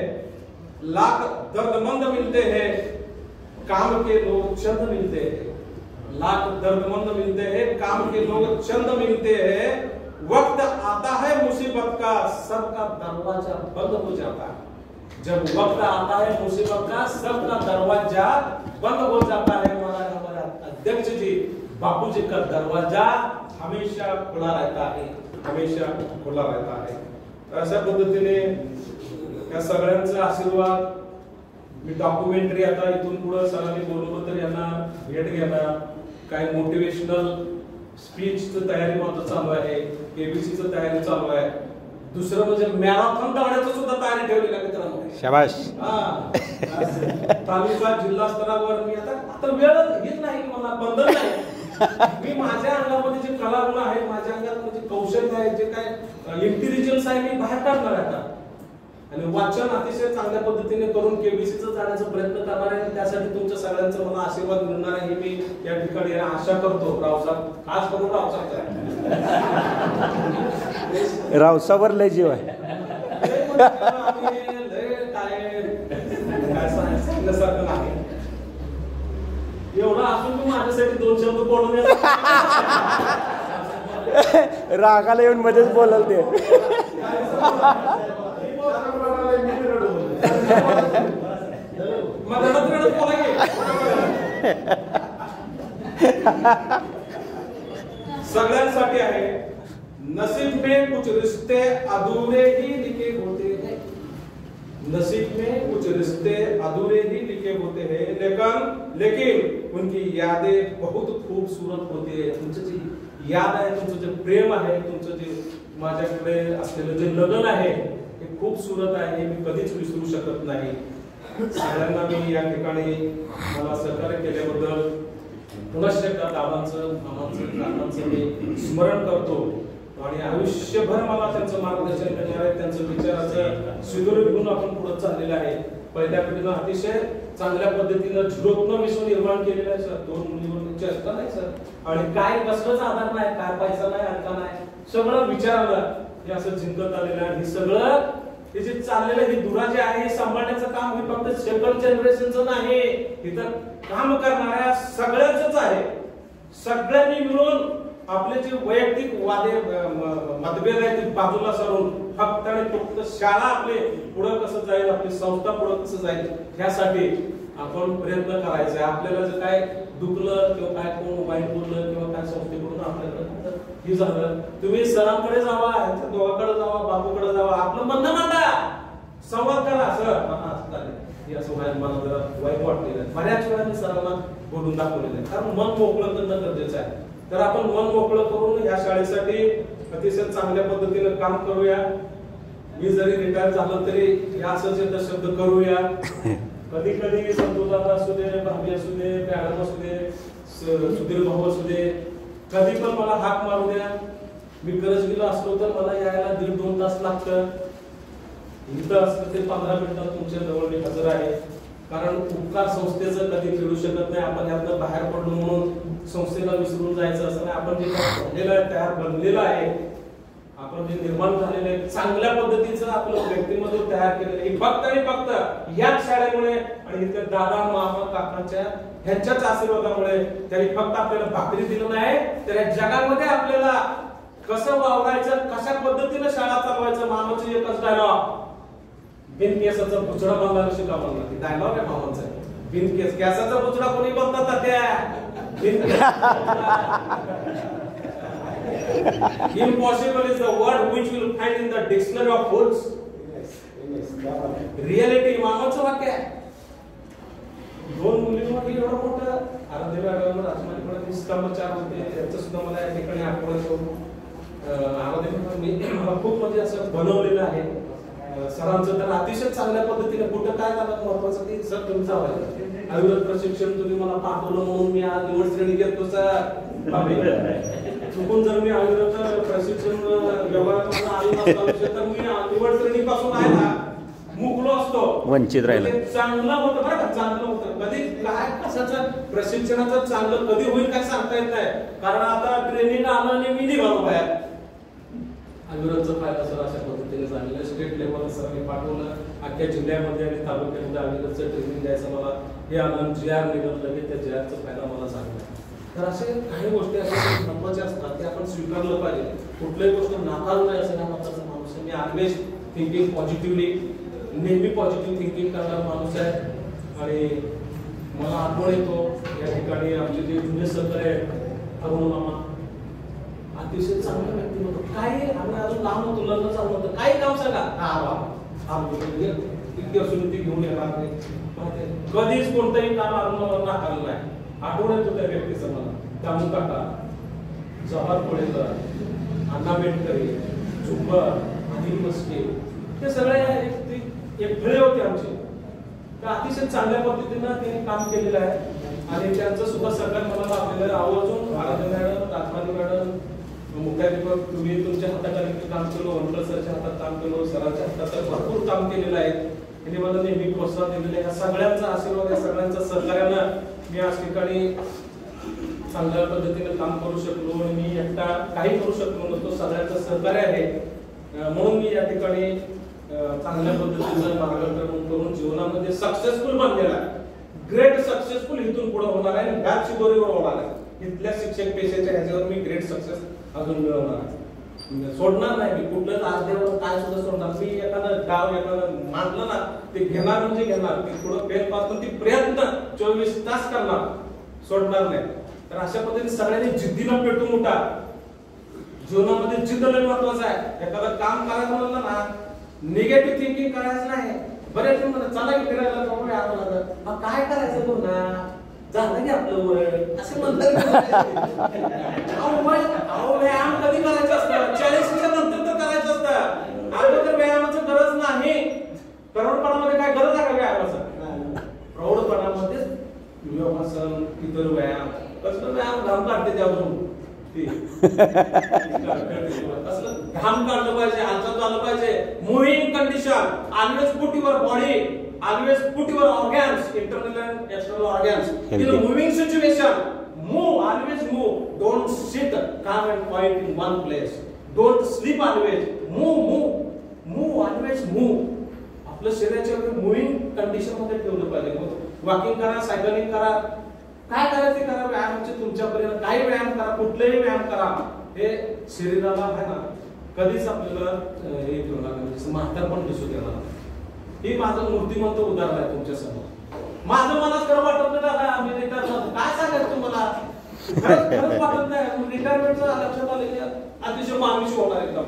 लाख दर्दमंद मिलते हैं काम के लोग चंद मिलते हैं, लाख दर्दमंद मिलते हैं, काम के लोग चंद मिलते हैं, वक्त आता है मुसीबत का सबका दरवाजा बंद हो जाता है। जब वक्त आता है मुसीबत का सबका दरवाजा बंद हो जाता है। हमारे अध्यक्ष जी बापू जी का दरवाजा हमेशा खुला रहता है, हमेशा खुला रहता है। अशा पद्धतीने या सगळ्यांचा आशीर्वाद, मी डॉक्युमेंटरी आता इथून पुढे सरांनी बोलवलं तर यांना भेट घ्यायला, काय मोटिवेशनल स्पीचची तयारी माझं चालू आहे, केबीसीची तयारी चालू आहे, दुसरं म्हणजे मॅरेथॉन धावण्याचं सुद्धा तयारी ठेवलेली आहे मित्रांनो. शाबाश. तालुका जिल्हा स्तरावर मी आता वेळ हेच नाही की मला बंधन नाही. मी माझ्या अंगामध्ये जे कलागुण आहेत, माझ्या अंगात म्हणजे कौशल्य आहे, जे काय इंटेलिजन्स आहे, मी बाहेर काढणार आता आणि वाचन अतिशय चांगल्या पद्धतीने करून केबीसीचं जाण्याचा प्रयत्न करणार आहे. त्यासाठी तुमच्या सगळ्यांचा मला आशीर्वाद मिळणार आहे हे मी या ठिकाणी आशा करतो. रावसाहेब खास करून रावसावर लय जीव आहे. सांगण्यासारखं नाही. एवढं असून तू माझ्यासाठी 2 शब्द बोलून रागाला येऊन मध्येच बोलाल ते. सगळ्यांसाठी आहे. नसीब में कुछ रिश्ते अधूरे ही लिखे होते हैं, नसीब में कुछ रिश्ते अधूरे ही लिखे होते हैं, लेकिन उनकी यादें बहुत खूबसूरत होती है. तुमचं जी याद आहे, तुमचं जे प्रेम आहे, तुमचं जे माझ्याकडे असलेलं जे लगन आहे हे खूबसूरत आहे, हे मी कधीच विसरू शकत नाही. सगळ्यांना मी या ठिकाणी मला सहकार्य केल्याबद्दल पुनश्च एकदा दादांचं, मामांचं, काकांचं मी स्मरण करतो आणि आयुष्यभर मला त्यांचं मार्गदर्शन करणार आहे. त्यांचं विचाराचं सुदूर घेऊन आपण पुढे चाललेलं आहे. पहिल्या पिढीनं अतिशय चांगल्या पद्धतीनं झिरोतनं विश्व निर्माण केलेलं आहे सर. 2 मुलीवरची चर्चा नाही सर, आणि काय कसलंच आधार नाही, काय पैसा नाही, अडका नाही, सगळं विचारलं हे असं जिंकत आलेलं आहे. हे सगळं हे जे चाललेलं ही दुरा जे आहे सांभाळण्याचं काम हे फक्त सेकंड जनरेशनचं नाही, इथं काम करणाऱ्या सगळ्यांचंच आहे. सगळ्यांनी मिळून आपले जे वैयक्तिक मतभेद आहेत ते बाजूला सरून फक्त आणि फक्त शाळा आपले पुढे कसं जाईल, आपली संस्था पुढे कसं जाईल यासाठी आपण प्रयत्न करायचा. आपल्याला जे काय दुखलं किंवा काय कोण वाईट बोललं किंवा काय संस्थेकडून आपल्याकडे हे झालं, तुम्ही सरांकडे जावा, यांच्या दोघांकडे जावा, बापूकडे जावा, आपलं म्हणणं मांडा, संवाद करा. सर हे असं मला जरा वाईट वाटलेलं आहे. बऱ्याच वेळा मी सरांना बोलून दाखवलेलं आहे, कारण मन मोकळं करणं गरजेचं आहे. तर आपण मन मोकळं करून या शाळेसाठी अतिशय चांगल्या पद्धतीने काम करूया. मी जरी रिटायर झालो तरी या असंच एकदा शब्द करूया. कधी कधी संतोषदादा असू दे, भाभी असू दे, मॅडम असू दे, सुधीर भाऊ असू दे, कधी पण मला हाक मारू द्या. मी करजगीला असलो तर मला यायला 1.5-2 तास लागतं. इथं असतं ते 15 मिनिटात तुमच्या जवळ मी हजर आहे. कारण उपकार संस्थेचं कधी फेडू शकत नाही. आपण यातनं बाहेर पडलो म्हणून संस्थेला विसरून जायचं असं नाही. आपण जे बनलेलं आहे, तयार बनलेलं आहे, आपण जे निर्माण झालेलं आहे, चांगल्या पद्धतीचं आपलं व्यक्तिमत्व तयार केलेलं आहे, फक्त आणि फक्त याच शाळेमुळे आणि इथे दादा, मामा, काकांच्या ह्यांच्याच आशीर्वादामुळे. त्यांनी फक्त आपल्याला भाकरी दिलं नाही, तर या जगामध्ये आपल्याला कसं वावरायचं, कशा पद्धतीने शाळा चालवायचं. मामाचं एकच डायलॉग, बिनकेसाचा बुचडा बांधला शिका म्हणला. ती डायलॉग आहे मामाचा. बिनकेस केसाचा बुचडा कोणी बांधतात त्या Impossible is the word which you will find in the dictionary of fools. Reality मामाचं वाक्य आहे. 2 मुलींवर एवढं मोठं आराध्य मॅडम, राजमानीकडे 20 कर्मचारी होते, त्यांचं सुद्धा मला या ठिकाणी आठवण येतो. आराध्य मॅडम मला खूप म्हणजे असं बनवलेलं आहे. सरांचं तर अतिशय चांगल्या पद्धतीने कुठं काय झालं महत्वाचं की सर तुम्ही जावायचं आयुर्वेद प्रशिक्षण तुम्ही मला पाठवलं म्हणून मी आज निवड श्रेणी घेतो सर. चुकून जर मी आयुर्वेद प्रशिक्षण व्यवहारात आलो नसतो तर मी निवड श्रेणीपासून आहे ना मुकलो असतो, वंचित राहिलं. चांगलं होतं बरं का, चांगलं होतं. कधी काय कशाचं प्रशिक्षणाचं चांगलं कधी होईल काय सांगता येत नाही. कारण आता ट्रेनिंग आलं आणि मी निघालो बाहेर. आयुर्वेदचा फायदा सर अशा पद्धतीने पद्धतीने झालेलं स्टेट लेवलला सरांनी पाठवलं, अख्ख्या जिल्ह्यामध्ये आणि तालुक्यामध्ये अगोदरचं ट्रेनिंग द्यायचं मला हे आलं, GR निघालं की त्या GRचा फायदा मला झाला. तर असे काही गोष्टी अशा महत्वाच्या असतात की आपण स्वीकारलं पाहिजे. कुठल्याही गोष्ट नाकारू नये असं हा महत्वाचा माणूस आहे. मी ऑलवेज थिंकिंग पॉझिटिव्हली, नेहमी पॉझिटिव्ह थिंकिंग करणारा माणूस आहे. आणि मला आठवण येतो या ठिकाणी आमचे जे जुने सहकारी आहेत अरुण मामा, अतिशय चांगलं व्यक्तिमत्व. काही आम्ही अजून लहान होतो, लग्न चालू होतं, काही काम सांगा इतकी असून ती घेऊन येणार नाही. कधीच कोणतंही काम अरुण नाकारलं नाही. आठवण येतो त्या व्यक्तीचं मला. दामू काका, जवाहर कोळेकर, अण्णा बेटकरी, झुंबर, अनिल मस्के, ते सगळे एक फळे होते आमचे. तर अतिशय चांगल्या पद्धतीनं त्यांनी काम केलेलं आहे. आणि त्यांचं सुद्धा सहकार मला लाभलेलं आहे. आवर्जून आराध्य मॅडम, राजमानी मॅडम, मुख्याध्यापक, तुम्ही तुमच्या हाताखाली काम केलं, वनकर सरच्या हातात काम केलं, सरांच्या हातात भरपूर काम केलेलं आहे. त्यांनी मला नेहमी प्रोत्साहन दिलेलं आहे. या सगळ्यांचा आशीर्वाद, या सगळ्यांच्या सहकार्यानं मी आज ठिकाणी चांगल्या पद्धतीने काम करू शकलो. आणि मी एकटा काही करू शकलो नसतो, सगळ्यांचं सहकार्य आहे. म्हणून मी या ठिकाणी चांगल्या पद्धतीचं मार्गदर्शन करून जीवनामध्ये सक्सेसफुल बनलेला आहे. ग्रेट सक्सेसफुल इथून पुढे होणार आहे आणि ह्याच शिदोरीवर होणार आहे. इथल्या शिक्षक पेशाच्या ह्याच्यावर मी ग्रेट सक्सेस अजून मिळवणार आहे. सोडणार नाही मी कुठलंच आजदेवर काय सुद्धा सोडणार. मी एखादं गाव एखादं मानलं ना, ते घेणार म्हणजे घेणार. ते पुढं फेल पासून ती प्रयत्न 24 तास करणार, सोडणार नाही. तर अशा पद्धतीने सगळ्यांनी जिद्दीनं पेटून उठा. जीवनामध्ये जिद्द लय महत्वाचं आहे. एखादं काम करायचं म्हणलं ना, निगेटिव्ह थिंकिंग करायचं नाही. बरेच म्हणतात चला की फिरायला जाऊ, काय करायचं पुन्हा, झालं की आपलं वय असं म्हणतात. व्यायाम कधी करायचं असतं? 40च्या नंतर तर करायचं असतं. अगोदर व्यायामाची गरज नाही. प्रौढपणामध्ये काय गरज आहे का व्यायामाचं? प्रौढपणामध्ये योगासन, इतर व्यायाम, कसलं व्यायाम घाम काढते त्यावरून घाम काढलं पाहिजे, हालचाल झालं पाहिजे. Moving condition, always put your body, always put your organs, internal and external organs, in a moving situation. Move, always move. Don't sit calm and quiet in one place. Don't sleep always. Move, always move. आपलं शरीराच्या moving condition मध्ये ठेवलं पाहिजे. Walking करा, cycling करा, काय करायचं करा. व्यायामाचे तुमच्यापर्यंत काही व्यायाम करा, कुठलेही व्यायाम करा. हे शरीराला आहे ना कधीच आपल्याला हे ठेवणार नाही, म्हातारपण दिसून येणार नाही. ही माझं मूर्तिमंत उदाहरण आहे तुमच्या समोर. माझं मला खरं वाटत नाही दादा, आम्ही रिटायर झालो. काय सांगायचं तुम्हाला, खरंच वाटत नाही. रिटायरमेंटचं लक्षात आलं की अतिशय माणूस होणार एकदम.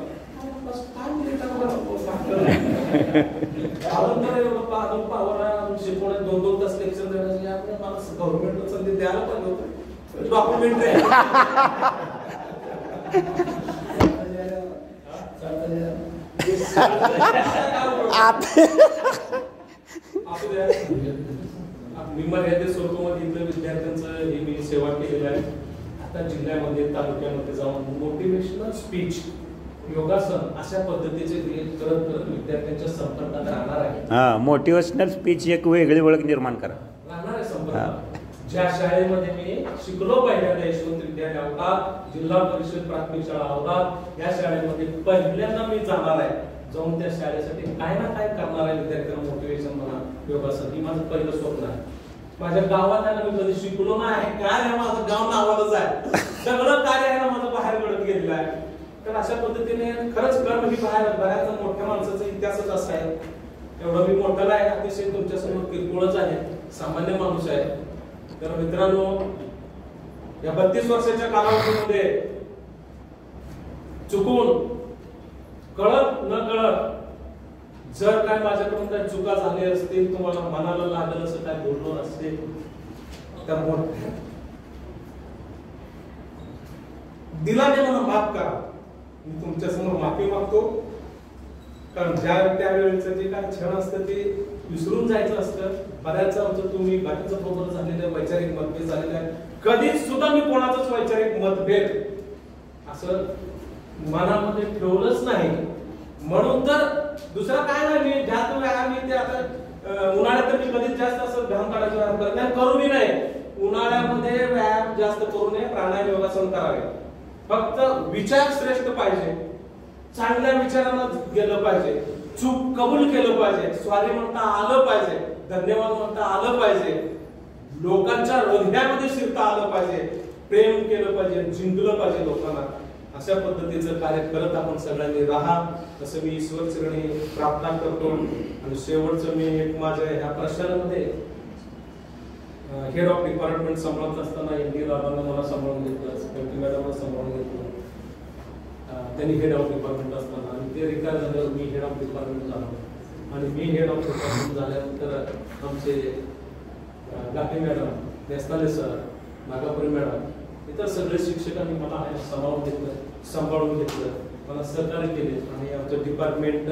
काय एवढं पावर शिकवण्यात 2-2 तास लेक्चर देण्याची आपण मला गव्हर्नमेंटला संधी द्यायला पाहिजे होतं. डॉक्युमेंटरी मर्यादित स्वरूपामध्ये इथल्या विद्यार्थ्यांचं हे मी सेवा केलेलं आहे. आता जिल्ह्यामध्ये, तालुक्यामध्ये जाऊन मोटिवेशनल स्पीच, योगासन अशा पद्धतीचे करत विद्यार्थ्यांच्या संपर्कात राहणार आहे. मोटिवेशनल स्पीच एक वेगळी ओळख निर्माण करा राहणार आहे संपर्कात. ज्या शाळेमध्ये मी शिकलो पहिल्यांदा, यशवंत विद्यालय अवघात, जिल्हा परिषद प्राथमिक शाळा अवघात, या शाळेमध्ये पहिल्यांदा मी जाणार आहे. जाऊन त्या शाळेसाठी काय ना काय करणार आहे, विद्यार्थ्यांना मोटिवेशन म्हणा, योगासन. ही माझं पहिलं स्वप्न आहे. माझ्या गावात आहे ना, मी कधी शिकलो नाही. काय आहे, माझं गाव नावालाच आहे. सगळं कार्य आहे ना माझं बाहेर घडत गेलेलं आहे. तर अशा पद्धतीने खरंच कर्म ही बाहेर बऱ्याच मोठ्या माणसाचा इतिहासच असा आहे. एवढं मी मोठं आहे, अतिशय तुमच्यासमोर किरकोळच आहे, सामान्य माणूस आहे. तर मित्रांनो, या 32 वर्षाच्या कालावधीमध्ये चुकून, कळत न कळत, जर काय माझ्याकडून काही चुका झाल्या असतील, तुम्हाला मनाला लागलं असं काय बोललो असेल तर दिलाने मला माफ करा. मी तुमच्या समोर माफी मागतो. कारण त्यावेळेचं जे काय क्षण असतं ते विसरून जायचं असतं. बऱ्याच तुम्ही बाकीचं बरोबर झालेलं वैचारिक मतभेद झालेलं आहे. कधीच सुद्धा मी कोणाचंच वैचारिक मतभेद असं मनामध्ये ठेवलंच नाही. म्हणून तर दुसरा काय नाही, मी जास्त व्यायाम ते आता उन्हाळ्यात तर मी कधीच जास्त असं घाम काढायचा व्यायाम करत नाही, करूनही नाही. उन्हाळ्यामध्ये व्यायाम जास्त करू नये, प्राणायाम योगासन करावे. फक्त विचार श्रेष्ठ पाहिजे. चांगल्या विचारानं गेलं पाहिजे, चूक कबूल केलं पाहिजे, सॉरी म्हणता आलं पाहिजे, धन्यवाद म्हणता आलं पाहिजे, लोकांच्या हृदयामध्ये शिरता आलं पाहिजे, प्रेम केलं पाहिजे, जिंकलं पाहिजे लोकांना. अशा पद्धतीचं कार्य करत आपण सगळ्यांनी राहा असं मी ईश्वर चरणी प्रार्थना करतो. आणि शेवटचं मी एक माझ्या ह्या प्रशासनामध्ये हेड ऑफ डिपार्टमेंट सांभाळत असताना एनडी रावांना मला सांभाळून घेतलं, कल्टी मॅडमला सांभाळून घेतलं. त्यांनी हेड ऑफ डिपार्टमेंट असताना आणि ते रिटायर झाल्यावर मी हेड ऑफ डिपार्टमेंट झालो. आणि मी हेड ऑफ डिपार्टमेंट झाल्यानंतर आमचे गाठी मॅडम, नेस्ताले सर, नागापुरी मॅडम, इतर सगळे शिक्षकांनी मला सांभाळून घेतलं, मला सहकार्य केले आणि आमचं डिपार्टमेंट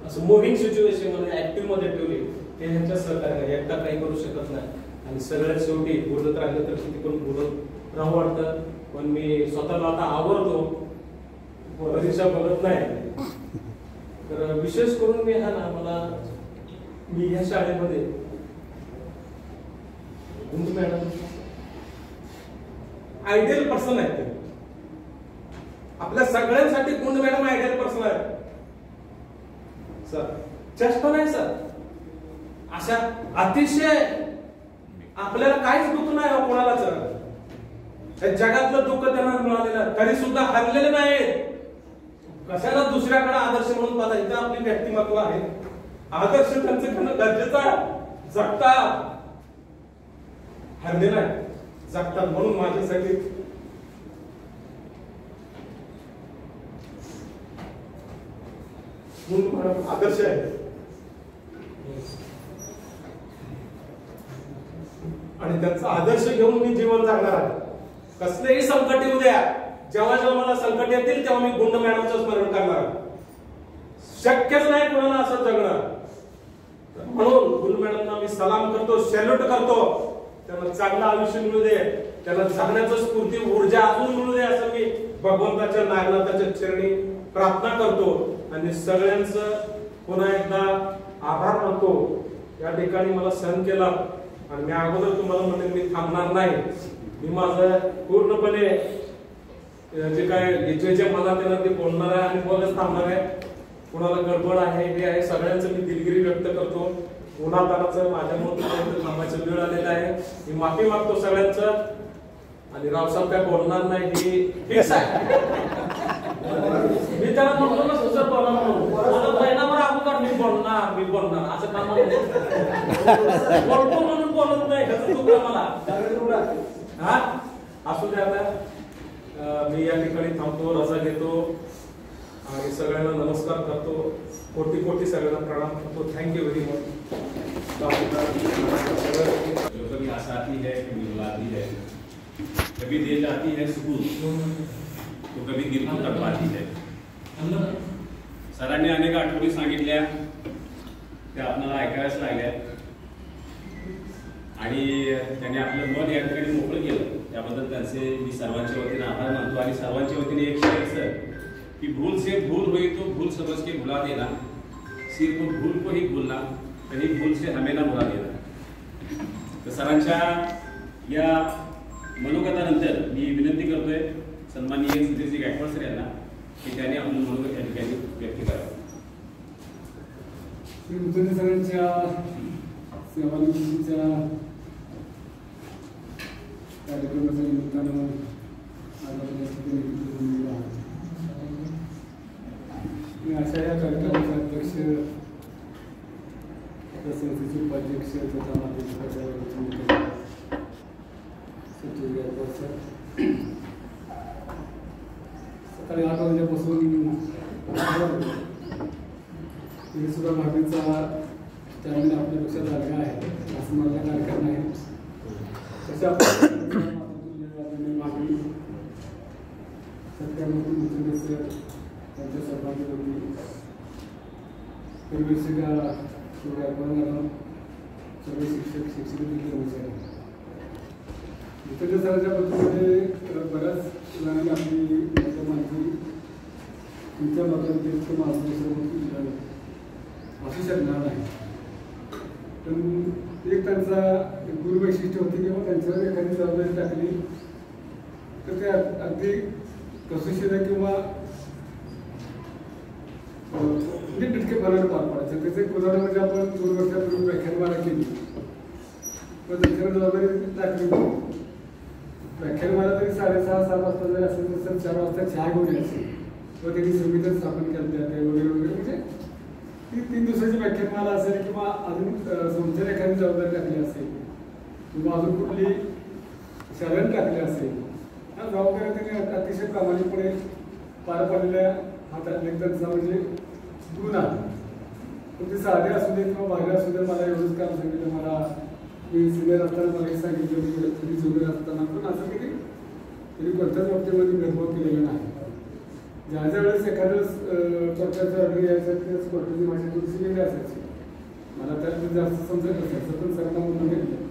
असं मुव्हिंग सिच्युएशन मध्ये ऍक्टिव्ह मध्ये ठेवले. ते ह्यांच्या सहकार्याने एकटा काही करू शकत नाही. आणि सगळ्यात शेवटी बोलत राहिलं तर किती पण बोलत राहू वाटतं, पण मी स्वतःला आता आवडतो, परीक्षा बघत नाही. तर विशेष करून मी हा ना मी ह्या शाळेमध्ये मॅडम आयडियल पर्सन आहे. आपल्या सगळ्यांसाठी गुंड मॅडम आयडियल पर्सन आहे सर. चेष्टा नाही सर. अशा अतिशय आपल्याला काहीच दुःख नाही हो कोणालाच. जगातलं दुःख त्यांना मिळालेलं तरी सुद्धा हरलेले नाहीत. कशाला दुसऱ्याकडे आदर्श म्हणून पाहता. इथं आपली व्यक्तिमत्व आहे, आदर्श त्यांचं घेणं गरजेचं आहे. जगता हरले नाही, जगतात. म्हणून माझ्यासाठी आदर्श आहे. आणि त्यांचा आदर्श घेऊन मी जीवन जगणार आहे. कसलेही संकट येऊ द्या, जेव्हा जेव्हा मला संकट येतील तेव्हा मी गुंड मॅडमचं स्मरण करणार. शक्यच नाही कोणाला असं जगणं. म्हणून गुंड मॅडमना मी सलाम करतो, सॅल्यूट करतो. त्यांना चांगलं आयुष्य मिळू दे, त्यांना जगण्याचं स्फूर्ती ऊर्जा अजून मिळू दे असं मी भगवंताच्या नागनाथाच्या चरणी प्रार्थना करतो. आणि सगळ्यांचं पुन्हा एकदा आभार मानतो. या ठिकाणी मला सहन केला आणि मी अगोदर तुम्हाला म्हणेन मी थांबणार नाही. मी माझं पूर्णपणे जे काय जे मनात येणार ते बोलणार आहे आणि बोलच थांबणार आहे. कुणाला गडबड आहे हे आहे सगळ्यांचं मी दिलगिरी व्यक्त करतो. उन्हातानाचं माझ्यामुळे थांबायचं वेळ आलेला आहे. मी माफी मागतो सगळ्यांचं. आणि रावसाहेब काय बोलणार नाही ही फिक्स आहे. मी त्याला म्हणतो ना सुसर बोला म्हणून महिनाभर अगोदर मी बोलणार असं काम बोलतो म्हणून बोलत नाही मला. हा असू द्या. आता मी या ठिकाणी थांबतो, रजा घेतो आणि सगळ्यांना नमस्कार करतो. कोटी कोटी सगळ्यांना प्रणाम करतो. Thank you very much. कभी आसाती है, कभी रुलाती है, कभी दे जाती है सुकून, तो कभी दिल को तड़पाती है. सरांनी अनेक आठवणी सांगितल्या, त्या आपल्याला ऐकायलाच लागल्या आणि त्यांनी आपलं मन या ठिकाणी मोकळं केलं. त्याबद्दल त्यांचे मी सर्वांच्या वतीने आभार मानतो. आणि सर्वांच्या वतीने एक शेअर सर कि भूल से भूल हुई तो भूल समझ के भुला देना, सिर्फ भूल को ही भूलना, कहीं भूल से हमें ना भुला देना. तर सरांच्या या मनोगतानंतर मी विनंती करतोय सन्माननीय सुधीरजी गायकवाड सर यांना की त्यांनी आपलं मनोगत या ठिकाणी व्यक्त करावं. सगळ्यांच्या सेवानिवृत्तीच्या कार्यक्रमाच्या निमित्तानं अशा या कार्यक्रमाचे अध्यक्ष, संस्थेचे उपाध्यक्ष तथा सचिव गायकवाड सर, सकाळी 8 वाजल्यापासून तरी सुद्धा भाभीचा स्टॅमिना आपल्यापेक्षा जागा आहे असं माझा कार्यक्रम आहे. तशा भाभी सत्यामूर्ती मुचुंडे सर त्यांच्या सहभागी परिवेशिका गायकवाड मॅडम, सगळे शिक्षक शिक्षिकेतील कर्मचारी. मुचुंडे सरांच्या पद्धतीमध्ये बऱ्याच जणांनी आपली माहिती तुमच्या मतांचे मार्गदर्शन असू शकणार नाही. पण एक त्यांचा गुरु वैशिष्ट्य होती किंवा त्यांच्यावर एखादी जबाबदारी टाकली तर ते अगदी कसोशीने किंवा म्हणजे टिटकेपणाने पार पाडायचं. त्याचं एक उदाहरण म्हणजे आपण 2 वर्षापूर्वी व्याख्यानमाला केली, पण त्यांच्यावर जबाबदारी टाकली. व्याख्यानमाला तरी 6:30-7 वाजता जरी असेल तर 4 वाजता चहा घेऊन यायची किंवा त्यांनी संविधान स्थापन केलं जाते वगैरे वगैरे. म्हणजे ती 3 दिवसाची व्याख्यानमाला असेल किंवा अजून संस्थेने एखादी जबाबदारी टाकली असेल किंवा अजून कुठली शाळेने टाकली असेल, ह्या जबाबदाऱ्या त्यांनी अतिशय प्रामाणिकपणे पार पाडलेल्या हा त्यातला एक त्यांचा म्हणजे गुण आहे. पण ते साधे असू दे किंवा बाहेर असू दे, मला एवढंच काम सांगितलं. मला मी सिनियर असताना मला हे सांगितलं, मी कधी जुनियर असताना, पण असं की त्यांनी कोणत्याच बाबतीमध्ये भेदभाव केलेला नाही. ज्या ज्या वेळेस एखादं कोर्टाचं ऑर्डर यायचं त्याच कोर्टाची भाषा थोडीशी वेगळी असायची. मला त्यात जास्त समजत नसायचं, पण सरांना म्हणून घेतलं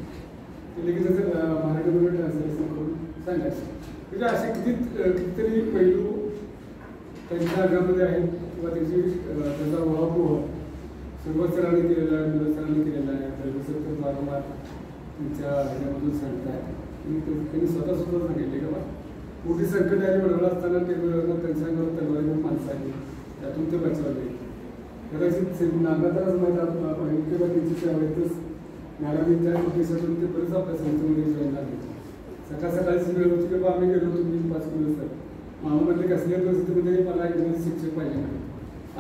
की लगेच त्याचं मराठीमध्ये ट्रान्सलेशन करून सांगायचं. म्हणजे असे कितीतरी पैलू त्यांच्या अंगामध्ये आहेत किंवा त्याचा उहापोह सुरुवात सरांनी केलेला आहे, मुलं सरांनी केलेला आहे. तर वारंवार त्यांच्या ह्याच्यामधून सांगताय. त्यांनी स्वतः सांगितले की बा मोठी संकट आली वडवला असताना ते त्यांच्या अंगावर तलवारी घेऊन माणसं आली, त्यातून ते बचावले. कदाचित नागरात्राच माहीत किंवा त्यांची सेवेतच मॅडमनी त्या उद्देशातून ते बरेच आपल्या संस्थेमध्ये जॉईन लागले. सकाळीच वेळ होती की बा आम्ही गेलो होतो 5 किलोमीटर. मामामध्ये कसल्या परिस्थितीमध्ये मला इंग्रजी शिक्षक पाहिजे नाही.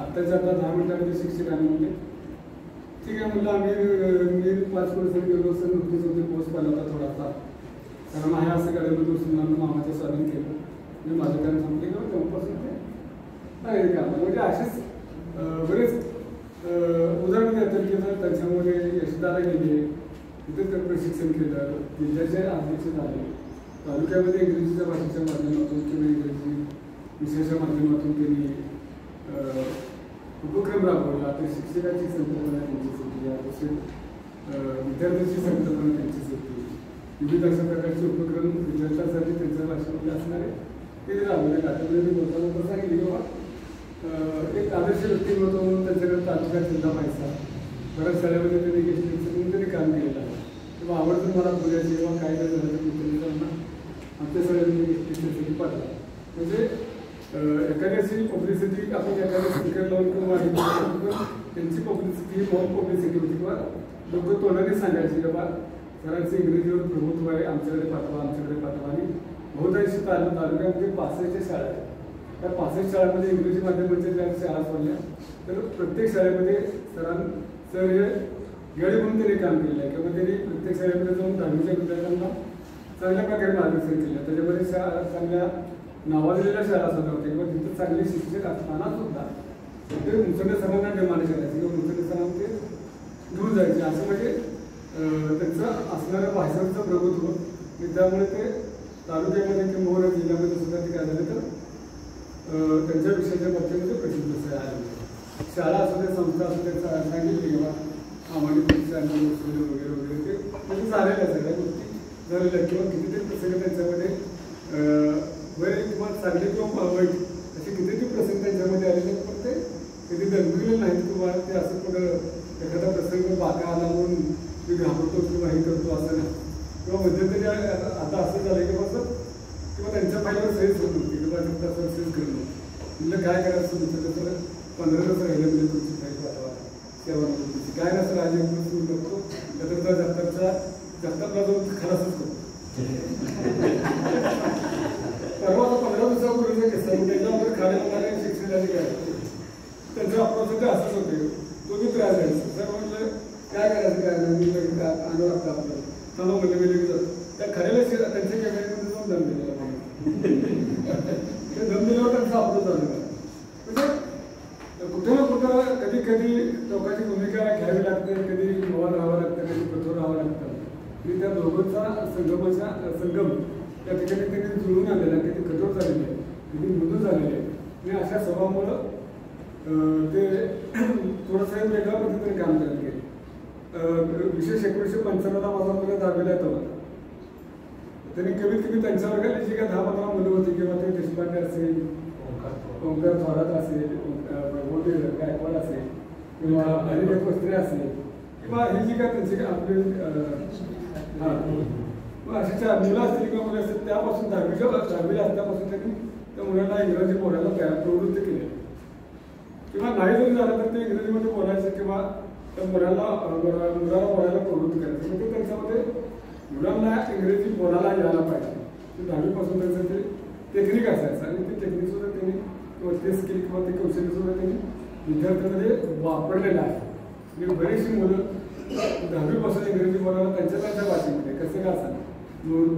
आत्ताच्या आता 10 मिनिटांमध्ये शिक्षक आले म्हणजे ठीक आहे म्हणलं. मी 5 किलोमीटर गेलो सर, नुकतीच होते पोस्ट पाहिला होता थोडासा. कारण आहे असं गाडीमध्ये बसून आम्ही मामाचं स्वाधीन केलं. मी माझं कारण सांगते किंवा तेव्हापासून ते नाही का. म्हणजे असेच बरेच उदाहरण देतात की जर त्यांच्यामध्ये यशदारा गेले, तिथे तर प्रशिक्षण केलं, जिल्ह्याचे अध्यक्ष झाले, तालुक्यामध्ये इंग्रजीच्या भाषेच्या माध्यमातून किंवा इंग्रजी विषयाच्या माध्यमातून त्यांनी उपक्रम राबवला. तर शिक्षकाची संकल्पना त्यांचीच होती, तसेच विद्यार्थ्यांची संकल्पना त्यांचीच होती. विविध अशा प्रकारचे उपक्रम विद्यार्थ्यांसाठी त्यांच्या भाषेमध्ये असणारे ते राबवले. त्याच्यामध्ये मी बोलताना सांगितले की बाबा एक आदर्श व्यक्तिमत्व म्हणून त्यांच्याकडे तालुका जिल्हा व्हायचा. बऱ्याच शाळेमध्ये त्यांनी गेस्ट लेक्चर म्हणून त्यांनी काम केलेलं आहे. किंवा आवडतं मला बोलायचे किंवा काय काय झालं तर त्यांना आमच्या सगळ्यांनी गेस्ट लेक्चरसाठी पाठवा. म्हणजे एखाद्याची पब्लिसिटी आपण एखाद्या स्पीकर लावून किंवा त्यांची पब्लिसिटी ही बहुत पब्लिसिटी होती किंवा लोक तोंडाने सांगायची की बाबा सरांचं इंग्रजीवर प्रभुत्व आहे, आमच्याकडे पाठवा, आमच्याकडे पाठवा. आणि बहुतांशी तालुक्यामध्ये 65 शाळा आहेत. त्या 65 शाळांमध्ये इंग्रजी माध्यमाच्या ज्या शाळा सोडल्या तर प्रत्येक शाळेमध्ये सर हे गळे म्हणून त्यांनी काम केलेलं आहे किंवा त्यांनी प्रत्येक शाळेमध्ये जाऊन 10वीच्या विद्यार्थ्यांना चांगल्या प्रकारे मार्गदर्शन केलं. त्याच्यामध्ये चांगल्या नावाजलेल्या शाळा सुद्धा होत्या किंवा तिथे चांगले शिक्षक असताना सुद्धा ते मुसंडे सरांना डिमांड करायचे किंवा मुसंडे सरांना ते घेऊन जायचे. असं म्हणजे त्यांचं असणाऱ्या भाषांचं प्रभुत्व. त्यामुळे ते तालुक्यामध्ये किंवा मोहोळ जिल्ह्यामध्ये सुद्धा ते काय झाले तर त्यांच्या विषयाच्या बाबतीमध्ये प्रसिद्ध आले. शाळा असू दे, संस्था असू दे, सांगितली किंवा आम्हाला वगैरे वगैरे ते म्हणजे झालेल्या सगळ्या गोष्टी झालेल्या किंवा कितीतरी प्रसंग त्यांच्यामध्ये बरे किंवा चांगले किंवा वाईट असे कितीतरी प्रसंग त्यांच्यामध्ये आलेले. पण ते कधी दंगलेले नाहीत किंवा ते असं कुठं एखादा प्रसंग बाका आला म्हणून मी घाबरतो किंवा हे करतो असं नाही. किंवा मध्यंतरी आता असं झालं की बस किंवा त्यांच्या फाईलवर सहीच होत नव्हती किंवा त्याच्यावर सहीच करणं म्हणजे काय करायचं तुमचं तर 15 दिवस राहिले म्हणजे तुमची फाईल पाठवा सेवा तुमची काय नसतं राजे सुरू करतो त्याचा जगतापला जाऊन खलासच करतो. परवा 15 दिवसापूर्वीचा किस्सा त्याच्यावर खाली होणारे शिक्षणाचे काय त्यांचं अप्रोच असंच होते. तो मी त्रास द्यायचा सर म्हटलं काय करायचं काय नाही मी आलो लागतं आपल्याला चला म्हणलं मी लगेच जातो. त्या खऱ्याला त्यांच्या कॅमेऱ्यामध्ये जाऊन दम दिलेला ते दम दिल्यावर त्यांचा अप्रोच झाला. म्हणजे कुठे ना कुठं कधी कधी लोकांची भूमिका घ्यावी लागते, कधी मवान राहावं लागतं, कधी कठोर राहावं लागतं. आणि त्या दोघांचा संगम त्या ठिकाणी त्यांनी जुळून आलेला आहे, कधी कठोर झालेले आहे, कधी मृदू झालेले आहे. आणि अशा स्वभावामुळं ते थोडंसं वेगळ्या पद्धतीने काम करायला गेले. विशेष 1995ला माझा मुलगा 10वीला येतो होता. त्यांनी कमीत कमी त्यांच्या वर्गात जी काय 10-15 मुलं होती किंवा ते देशपांडे असेल, ओंकार थोरात असेल, गायकवाड असेल किंवा हरिभाई कोस्त्रे असेल किंवा ही जी काय त्यांची आपली अशा मुलं असतील किंवा मुलं असतील त्यापासून 10वीला असल्यापासून त्यांनी त्या मुलांना इंग्रजी बोलायला प्रवृत्त केले. किंवा नाही जरी झालं तर ते इंग्रजीमध्ये बोलायचं किंवा त्या मुलाला बोलायला प्रवृत्त करायचं. म्हणजे त्यांच्यामध्ये मुलांना इंग्रजी बोलायला यायला पाहिजे. ते 10वीपासून त्यांचं ते टेक्निक असायचं आणि ते टेक्निकसुद्धा त्यांनी किंवा ते स्किल किंवा ते कौशल्यसुद्धा त्यांनी विद्यार्थ्यांमध्ये वापरलेलं आहे. म्हणजे बरीचशी मुलं 10वीपासून इंग्रजी बोलायला त्यांच्या भाषेमध्ये कसं का असेल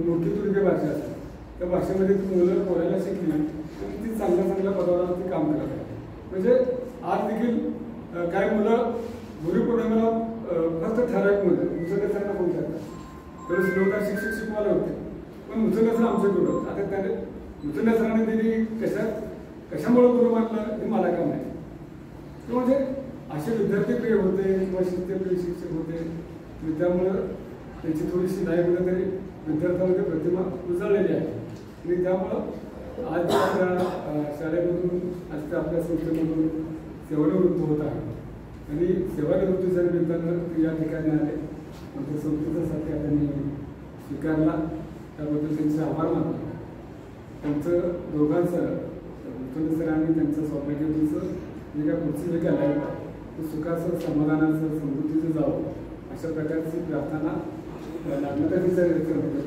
मोठी तुर्की भाषा असेल त्या भाषेमध्ये ती मुलं बोलायला शिकली तर ती चांगल्या पदावर ती काम करत आहे. म्हणजे आज देखील काही मुलं गुरुपौर्णिमेला फक्त ठराविक मुलं मुसलमानांना बोलू शकतात. तर श्लोका शिक्षक शिकवायला होते पण मुसलमान आमचं गुरु होतं. आता त्याने मुसलमानांनी त्यांनी कशामुळे गुरु मानलं हे मला काम नाही. म्हणजे असे विद्यार्थीप्रिय होते किंवा शिस्तप्रिय शिक्षक होते त्यामुळं त्याची थोडीशी नाही म्हणलं तरी विद्यार्थ्यांमध्ये प्रतिमा उजळलेली आहे. आणि त्यामुळं आज आपल्या शाळेमधून आज आपल्या संस्थेमधून सेवानिवृत्त होत आहे आणि सेवानिवृत्तीच्या निमित्तानं या ठिकाणी आले. आमच्या संस्थेचा सत्या त्यांनी स्वीकारला त्याबद्दल त्यांचे आभार मानतो. त्यांचं दोघांचं सरांनी त्यांचं सौभाग्याचं जे काय पुढचं जे काय लाईफ आहे ते सुखाचं समाधानाचं समृद्धीचं जावं अशा प्रकारची प्रार्थना नागनाथाजीचा करतो.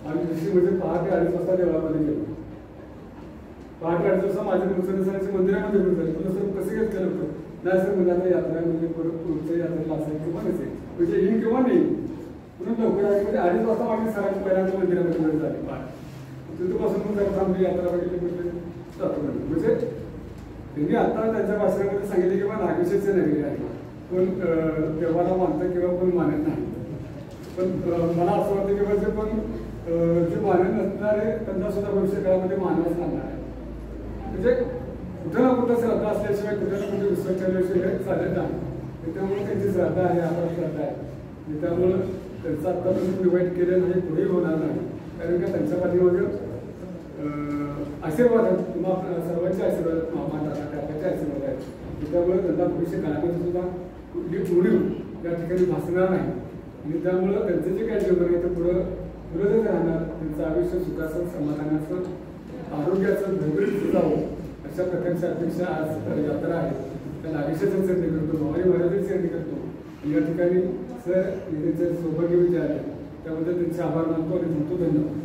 आम्ही दुसरी म्हणजे पहाटे 2:30 वाजता देवळामध्ये गेलो. पहाटे 2:30 वाजता माझ्या मुसलमानाच्या मंदिरामध्ये गेलो. तुला सर कसं घेत केलं होतं नाही सर म्हणजे आता यात्रा म्हणजे पुढच्या यात्रेला असेल किंवा नसेल म्हणजे येईन किंवा नाही म्हणून लवकर आली. म्हणजे 2:30 वाजता माझी सरांच्या पहिल्यांदा मंदिरामध्ये वेळ झाली पहाट तिथपासून मग जर आमची यात्रा वगैरे म्हणजे जातो. म्हणजे त्यांनी आता त्यांच्या भाषणामध्ये सांगितले की बा नागेशाचे नगरी आहे पण देवाला मानतं किंवा कोण मानत नाही. पण मला असं वाटतं की म्हणजे पण जे मानत नसणारे त्यांना सुद्धा भविष्य काळामध्ये मानवच लागणार आहे. म्हणजे कुठं ना कुठं श्रद्धा असल्याशिवाय कुठं ना कुठे विश्वास ठेवल्याशिवाय चालत नाही. त्यामुळे त्यांची श्रद्धा आहे आपण श्रद्धा आहे. त्यामुळं त्यांचं आत्तापर्यंत डिवाईड केलं नाही पुढेही होणार नाही. कारण का त्यांच्या पाठीमागे आशीर्वाद आहेत किंवा सर्वांचे आशीर्वाद आहेत माता काकाचे आशीर्वाद आहेत. त्यामुळे त्यांना भविष्य काळामध्ये सुद्धा कुठली उडीव या ठिकाणी भासणार नाही. आणि त्यामुळं त्यांचं जे काही जीवन आहे ते पुढंच राहणार. त्यांचं आयुष्य सुखाचं समाधानाचं आरोग्याचं भरभरीत जावं अशा प्रकारची अपेक्षा आज यात्रा आहे. त्या नागेशाचं चरणी करतो भवानी महाराजांची चरणी करतो. या ठिकाणी सर त्यांचे सौभाग्य विचार आहे त्याबद्दल त्यांचे आभार मानतो आणि म्हणतो धन्यवाद.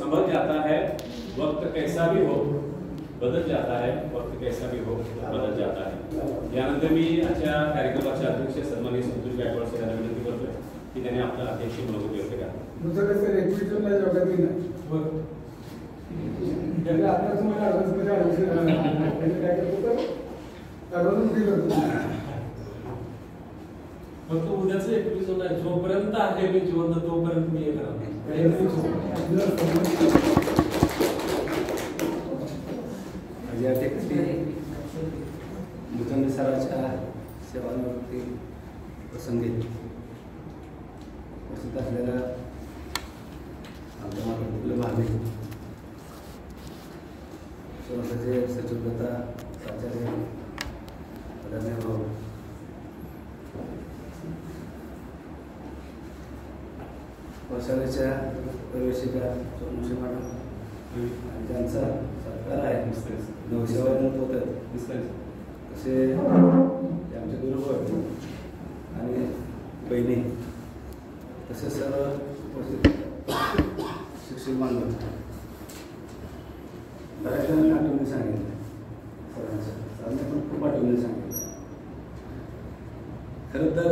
समझ जाता है वक्त कैसा भी हो बदल जाता है. वक्त कैसा भी हो बदल जाता है. यानंतर मी आजच्या कार्यक्रमाचे अध्यक्ष सन्माननीय संतोष गायकवाड सर यांना विनंती करतोय की त्यांनी आपलं अध्यक्ष मनोगत व्यक्त करावं. सर 21 जूनला योगा दिन आहे. त्याला आता तुम्हाला ॲडव्हान्समध्ये काय करतो तर ॲडव्हान्स फील करतो. फक्त उद्याच 21 जून आहे. जोपर्यंत आहे मी जिवंत तोपर्यंत मी येणार. या ठिकाणी मुजंगे सराच्या सेवानिवृत्ती प्रसंगी उपस्थित असलेल्या आमच्या मातृत्व भावी संस्थेचे सचिवदत्ता प्राचार्य आदरणीय भाऊ कौशल्याच्या प्रवेशिका सोनूशी मॅडम आणि त्यांचा सरकार आहे नवसेवादन होतं तसे आमचे गुरुभाऊ आणि बहिणी तसे सर्व उपस्थित शिक्षक बांधव बऱ्याच जणांनी आठवणी सांगितलं. सरांनी पण खूप आठवणी सांगितलं. खरं तर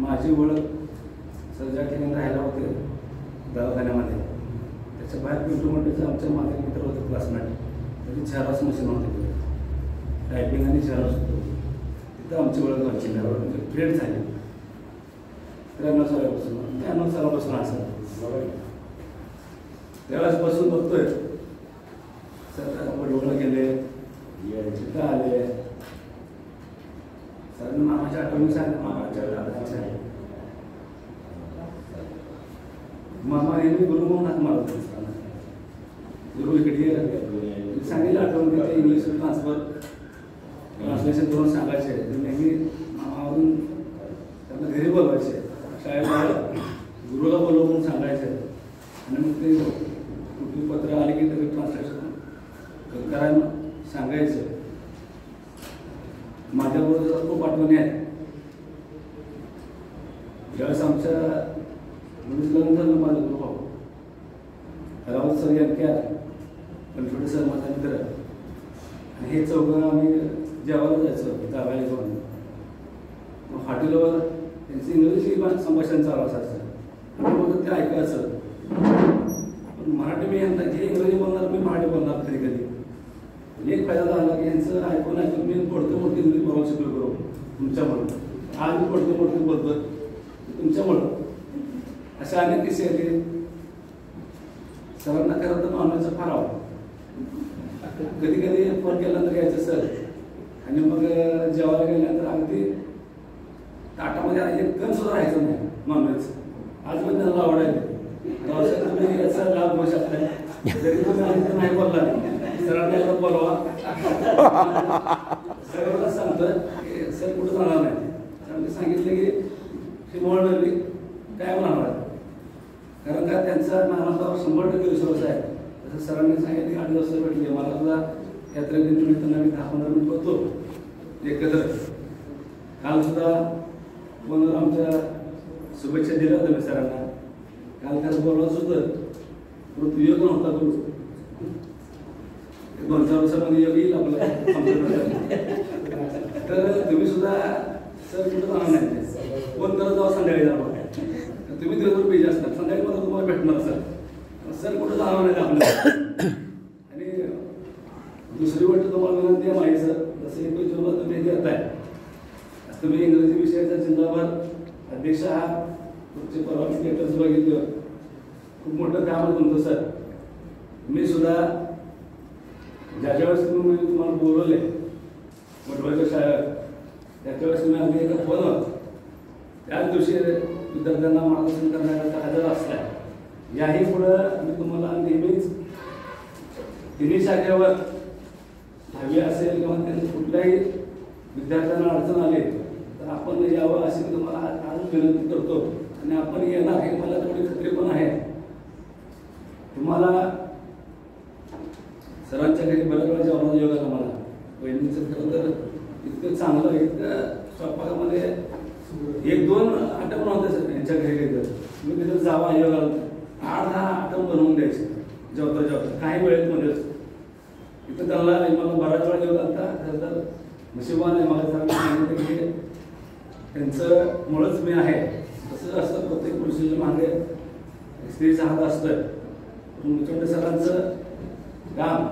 माझी ओळख सर ज्या ठिकाणी राहायला होते दवाखान्यामध्ये त्याच्या बाहेर पिंटू मंडळीचं आमच्या माझे मित्र होते क्लासमेट. त्याची झेरॉक्स मशीन होते टायपिंग आणि झेरॉक्स होतो. तिथं आमची ओळख व्हायची म्हणजे फ्रेंड झाली 93 सालापासून 93 सालापासून असं त्यावेळेसपासून बघतोय. सर वडवळला गेले तिथं आले सरांनी मामाच्या आठवणी सांगितलं. मामाच्या दादाच्या मामा यांनी गुरु म्हणून हात मारत असताना गुरु इकडे सांगितलं आठवण की ते इंग्लिश ट्रान्सलेशन करून सांगायचे. नेहमी मामावरून त्यांना घरी बोलवायचे शाळेत गुरुला बोलव म्हणून सांगायचे. आणि मग ते कुठली पत्र आली की सरांना सांगायचं माझ्याबरोबर खूप आठवणी आहेत. ज्यावेळेस आमच्या लग्न झालं माझं गुरु भाऊ रावत सर यांच्या पण सर माझा मित्र आणि हे चौघं आम्ही जेवायला जायचं जावायला घेऊन. मग हॉटेलवर त्यांचं इंग्रजी संभाषण चालू असायचं आणि मग ते ऐकायचं. पण मराठी मी यांना जे इंग्रजी बोलणार मी मराठी बोलणार कधी कधी. एक फायदा झाला की यांचं ऐकून मी पडतो मोठी इंग्रजी बोलायला शिकलो करू तुमच्यामुळं. आज मी पडतो मोठी बोलतो तुमच्यामुळं. अशा अनेक किस्से आहेत. सरांना खरं तर नॉनव्हेजचं फार आवड. कधी कधी फोन केल्यानंतर यायचं सर आणि मग जेवायला गेल्यानंतर अगदी ताटामध्ये एक कण सुद्धा राहायचं नाही नॉनव्हेज. आज पण त्यांना आवडायला तुम्ही याचा लाभ घेऊ शकता. जरी तुम्ही नाही बोलला सरांना बोलवा. सगळ्यांना सांगतं की सर कुठं जाणार नाही. आम्ही सांगितलं की शिमोळी काय म्हणणार कारण का त्यांचा नानाचा 100% विश्वास आहे. तसं सरांनी सांगितलं की 8 दिवस भेटले मला सुद्धा यात्रेनिमित्त आम्ही 10-15 मिनिट होतो एकत्र. काल सुद्धा फोनवर आमच्या शुभेच्छा दिल्या होत्या मी सरांना. काल त्याला बोलवायचं होतं परंतु योग नव्हता करू. 2-4 वर्षामध्ये योग येईल आपलं. तर तुम्ही सुद्धा सर कुठं जाणार नाही. फोन करत जाऊ संध्याकाळी जाणार. तुम्ही दिवसभर बिझी असणार संध्याकाळी मला तुम्हाला भेटणार सर कुठं जाणार नाही आपल्याला. आणि दुसरी गोष्ट तुम्हाला विनंती आहे माहिती सर जसं 21 जूनला तुम्ही देताय तुम्ही इंग्रजी विषयाचा जिल्हाभर अध्यक्ष आहात. तुमचे परवा स्टेटस बघितलं खूप मोठं काम आहे तुमचं सर. मी सुद्धा ज्याच्या वेळेस तुम्ही तुम्हाला बोलवले वडवळच्या शाळेत त्याच्या वेळेस तुम्ही अगदी एका फोनवर त्याच दिवशी विद्यार्थ्यांना मार्गदर्शन करण्याकरता हजर असला. याही पुढं मी तुम्हाला नेहमीच तिन्ही शाखेवर 10वी असेल किंवा त्यांनी कुठल्याही विद्यार्थ्यांना अडचण आली तर आपण यावं अशी मी तुम्हाला आज विनंती करतो. आणि आपण येणार हे मला थोडी खात्री पण आहे. तुम्हाला सरांच्या घरी बऱ्याच वेळा जेवणाचा योग आला मला. बहिणीचं खरं तर इतकं चांगलं इतकं स्वयंपाकामध्ये 1-2 आटम नव्हते सर यांच्या घरी गेलं मी तिथं जावा योग आला 8-10 आटम बनवून द्यायचे जेवता काही वेळेत मध्येच. इथं त्यांना मला बऱ्याच वेळा योग आला. खरं तर नशिबाने मला सांगितलं की त्यांचं मुळंच मी आहे. तसं असतं प्रत्येक पुरुषाच्या मागे स्त्रीचा हात असतं. मुचोंडे सरांचं काम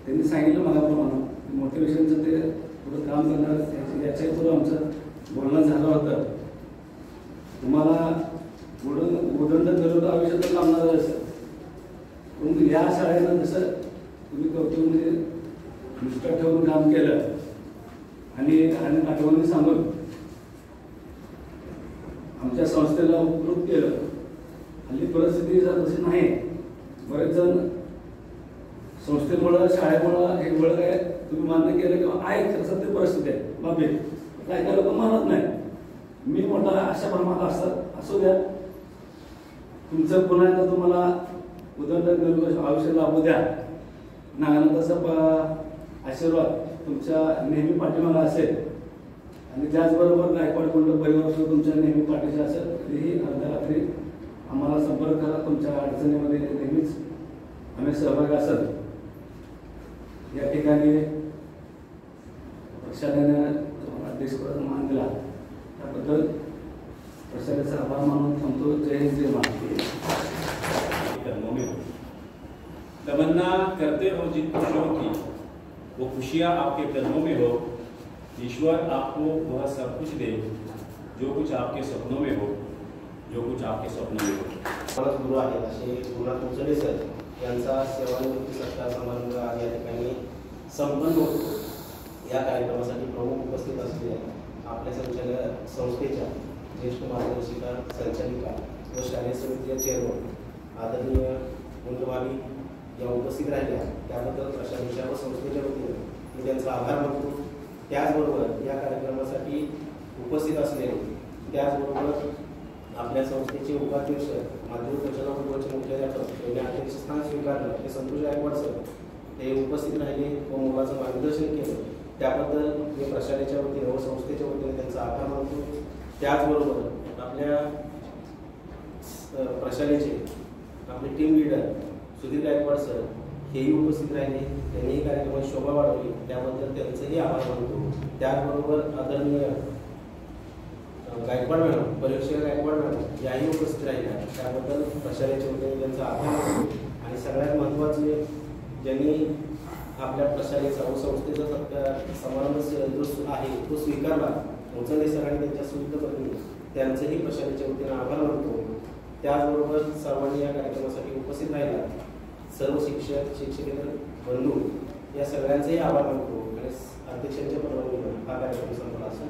त्यांनी सांगितलं मगाप्रमाणे मोटिवेशनचं ते पुढं काम करणार याच्याही पुढं आमचं बोलणं झालं होतं. तुम्हाला उदंड करून आयुष्यात लावणार आहे सर. परंतु या शाळेनं जसं तुम्ही कौतुकामध्ये निष्ठा ठेवून काम केलं आणि आठवणी सांगून आमच्या संस्थेला उपकृत केलं. हल्ली परिस्थिती तशी नाही. बरेच जण संस्थेमुळं शाळेमुळं हे बळ काय तुम्ही मान्य केलं किंवा आहे सत्य परिस्थिती आहे बाबी काय काय लोक मानत नाही. मी मोठा अशा प्रमाणात असतात असू द्या. तुमचं पुन्हा एकदा तुम्हाला उदंड आयुष्य लाभू द्या. नागानं तसा आशीर्वाद तुमच्या नेहमी पाठीमागा असेल. आणि त्याचबरोबर गायकवाड कुंड परिवार तुमच्या नेहमी पाठीशी असेल. कधीही अर्ध्या रात्री आम्हाला संपर्क करा. तुमच्या अडचणीमध्ये नेहमीच आम्ही सहभागी असेल. या ठिकाणी प्रशालेनं अध्यक्षपदाचा मान दिला त्याबद्दल प्रशालेचा आभार मानून थांबतो. जय हिंद जय कर्मों में तमन्ना करते हो जिन खुशियों की वो खुशियाँ आपके कर्मों में हो. ईश्वर आपको वह सब कुछ दे जो कुछ आपके सपनों में हो. जो कुछ आपके स्वप्नों में हो. मला गुरु आहे असे गुरुनाथ मुचोंडे सर यांचा सेवानिवृत्ती सत्कार समारंभ आज या ठिकाणी संपन्न होतो. या कार्यक्रमासाठी प्रमुख उपस्थित असलेल्या आपल्या संस्थेच्या ज्येष्ठ मार्गदर्शिका संचालिका व शालेय समितीच्या चेअरमन आदरणीय मुंडवाली या उपस्थित राहिल्या त्याबद्दल प्रशालेच्या व संस्थेच्या वतीने मी त्यांचा आभार मानतो. त्याचबरोबर या कार्यक्रमासाठी उपस्थित असलेले त्याचबरोबर आपल्या संस्थेचे उपाध्यक्ष माध्यमिक प्रचारपत्राचे मुख्याध्यापक यांनी अध्यक्षस्थान स्वीकारलं ते संतोष गायकवाड सर ते उपस्थित राहिले व मुलाचं मार्गदर्शन केलं त्याबद्दल मी प्रशालेच्या वतीने व संस्थेच्या वतीने त्यांचा आभार मानतो. त्याचबरोबर आपल्या प्रशालेचे आपले team leader Sudhir Gaikwad sir हेही उपस्थित राहिले. त्यांनीही कार्यक्रमात शोभा वाढवली त्याबद्दल त्यांचंही आभार मानतो. त्याचबरोबर आदरणीय गायकवाड मॅडम परीक्षा गायकवाड मॅडम याही उपस्थित राहिल्या त्याबद्दल प्रशालेच्या वतीने त्यांचा आभार मानतो. आणि सगळ्यात महत्त्वाचे ज्यांनी आपल्या प्रशालेचा व संस्थेचा समारंभ जो आहे तो स्वीकारला मोचंडे सर आणि त्यांच्या सुविध पत्नी त्यांचंही प्रशालेच्या वतीने आभार मानतो. त्याचबरोबर सर्वांनी या कार्यक्रमासाठी उपस्थित राहिला सर्व शिक्षक शिक्षकेतर बंधू या सगळ्यांचेही आभार मानतो आणि अध्यक्षांच्या परवानगीने हा कार्यक्रम संपला असून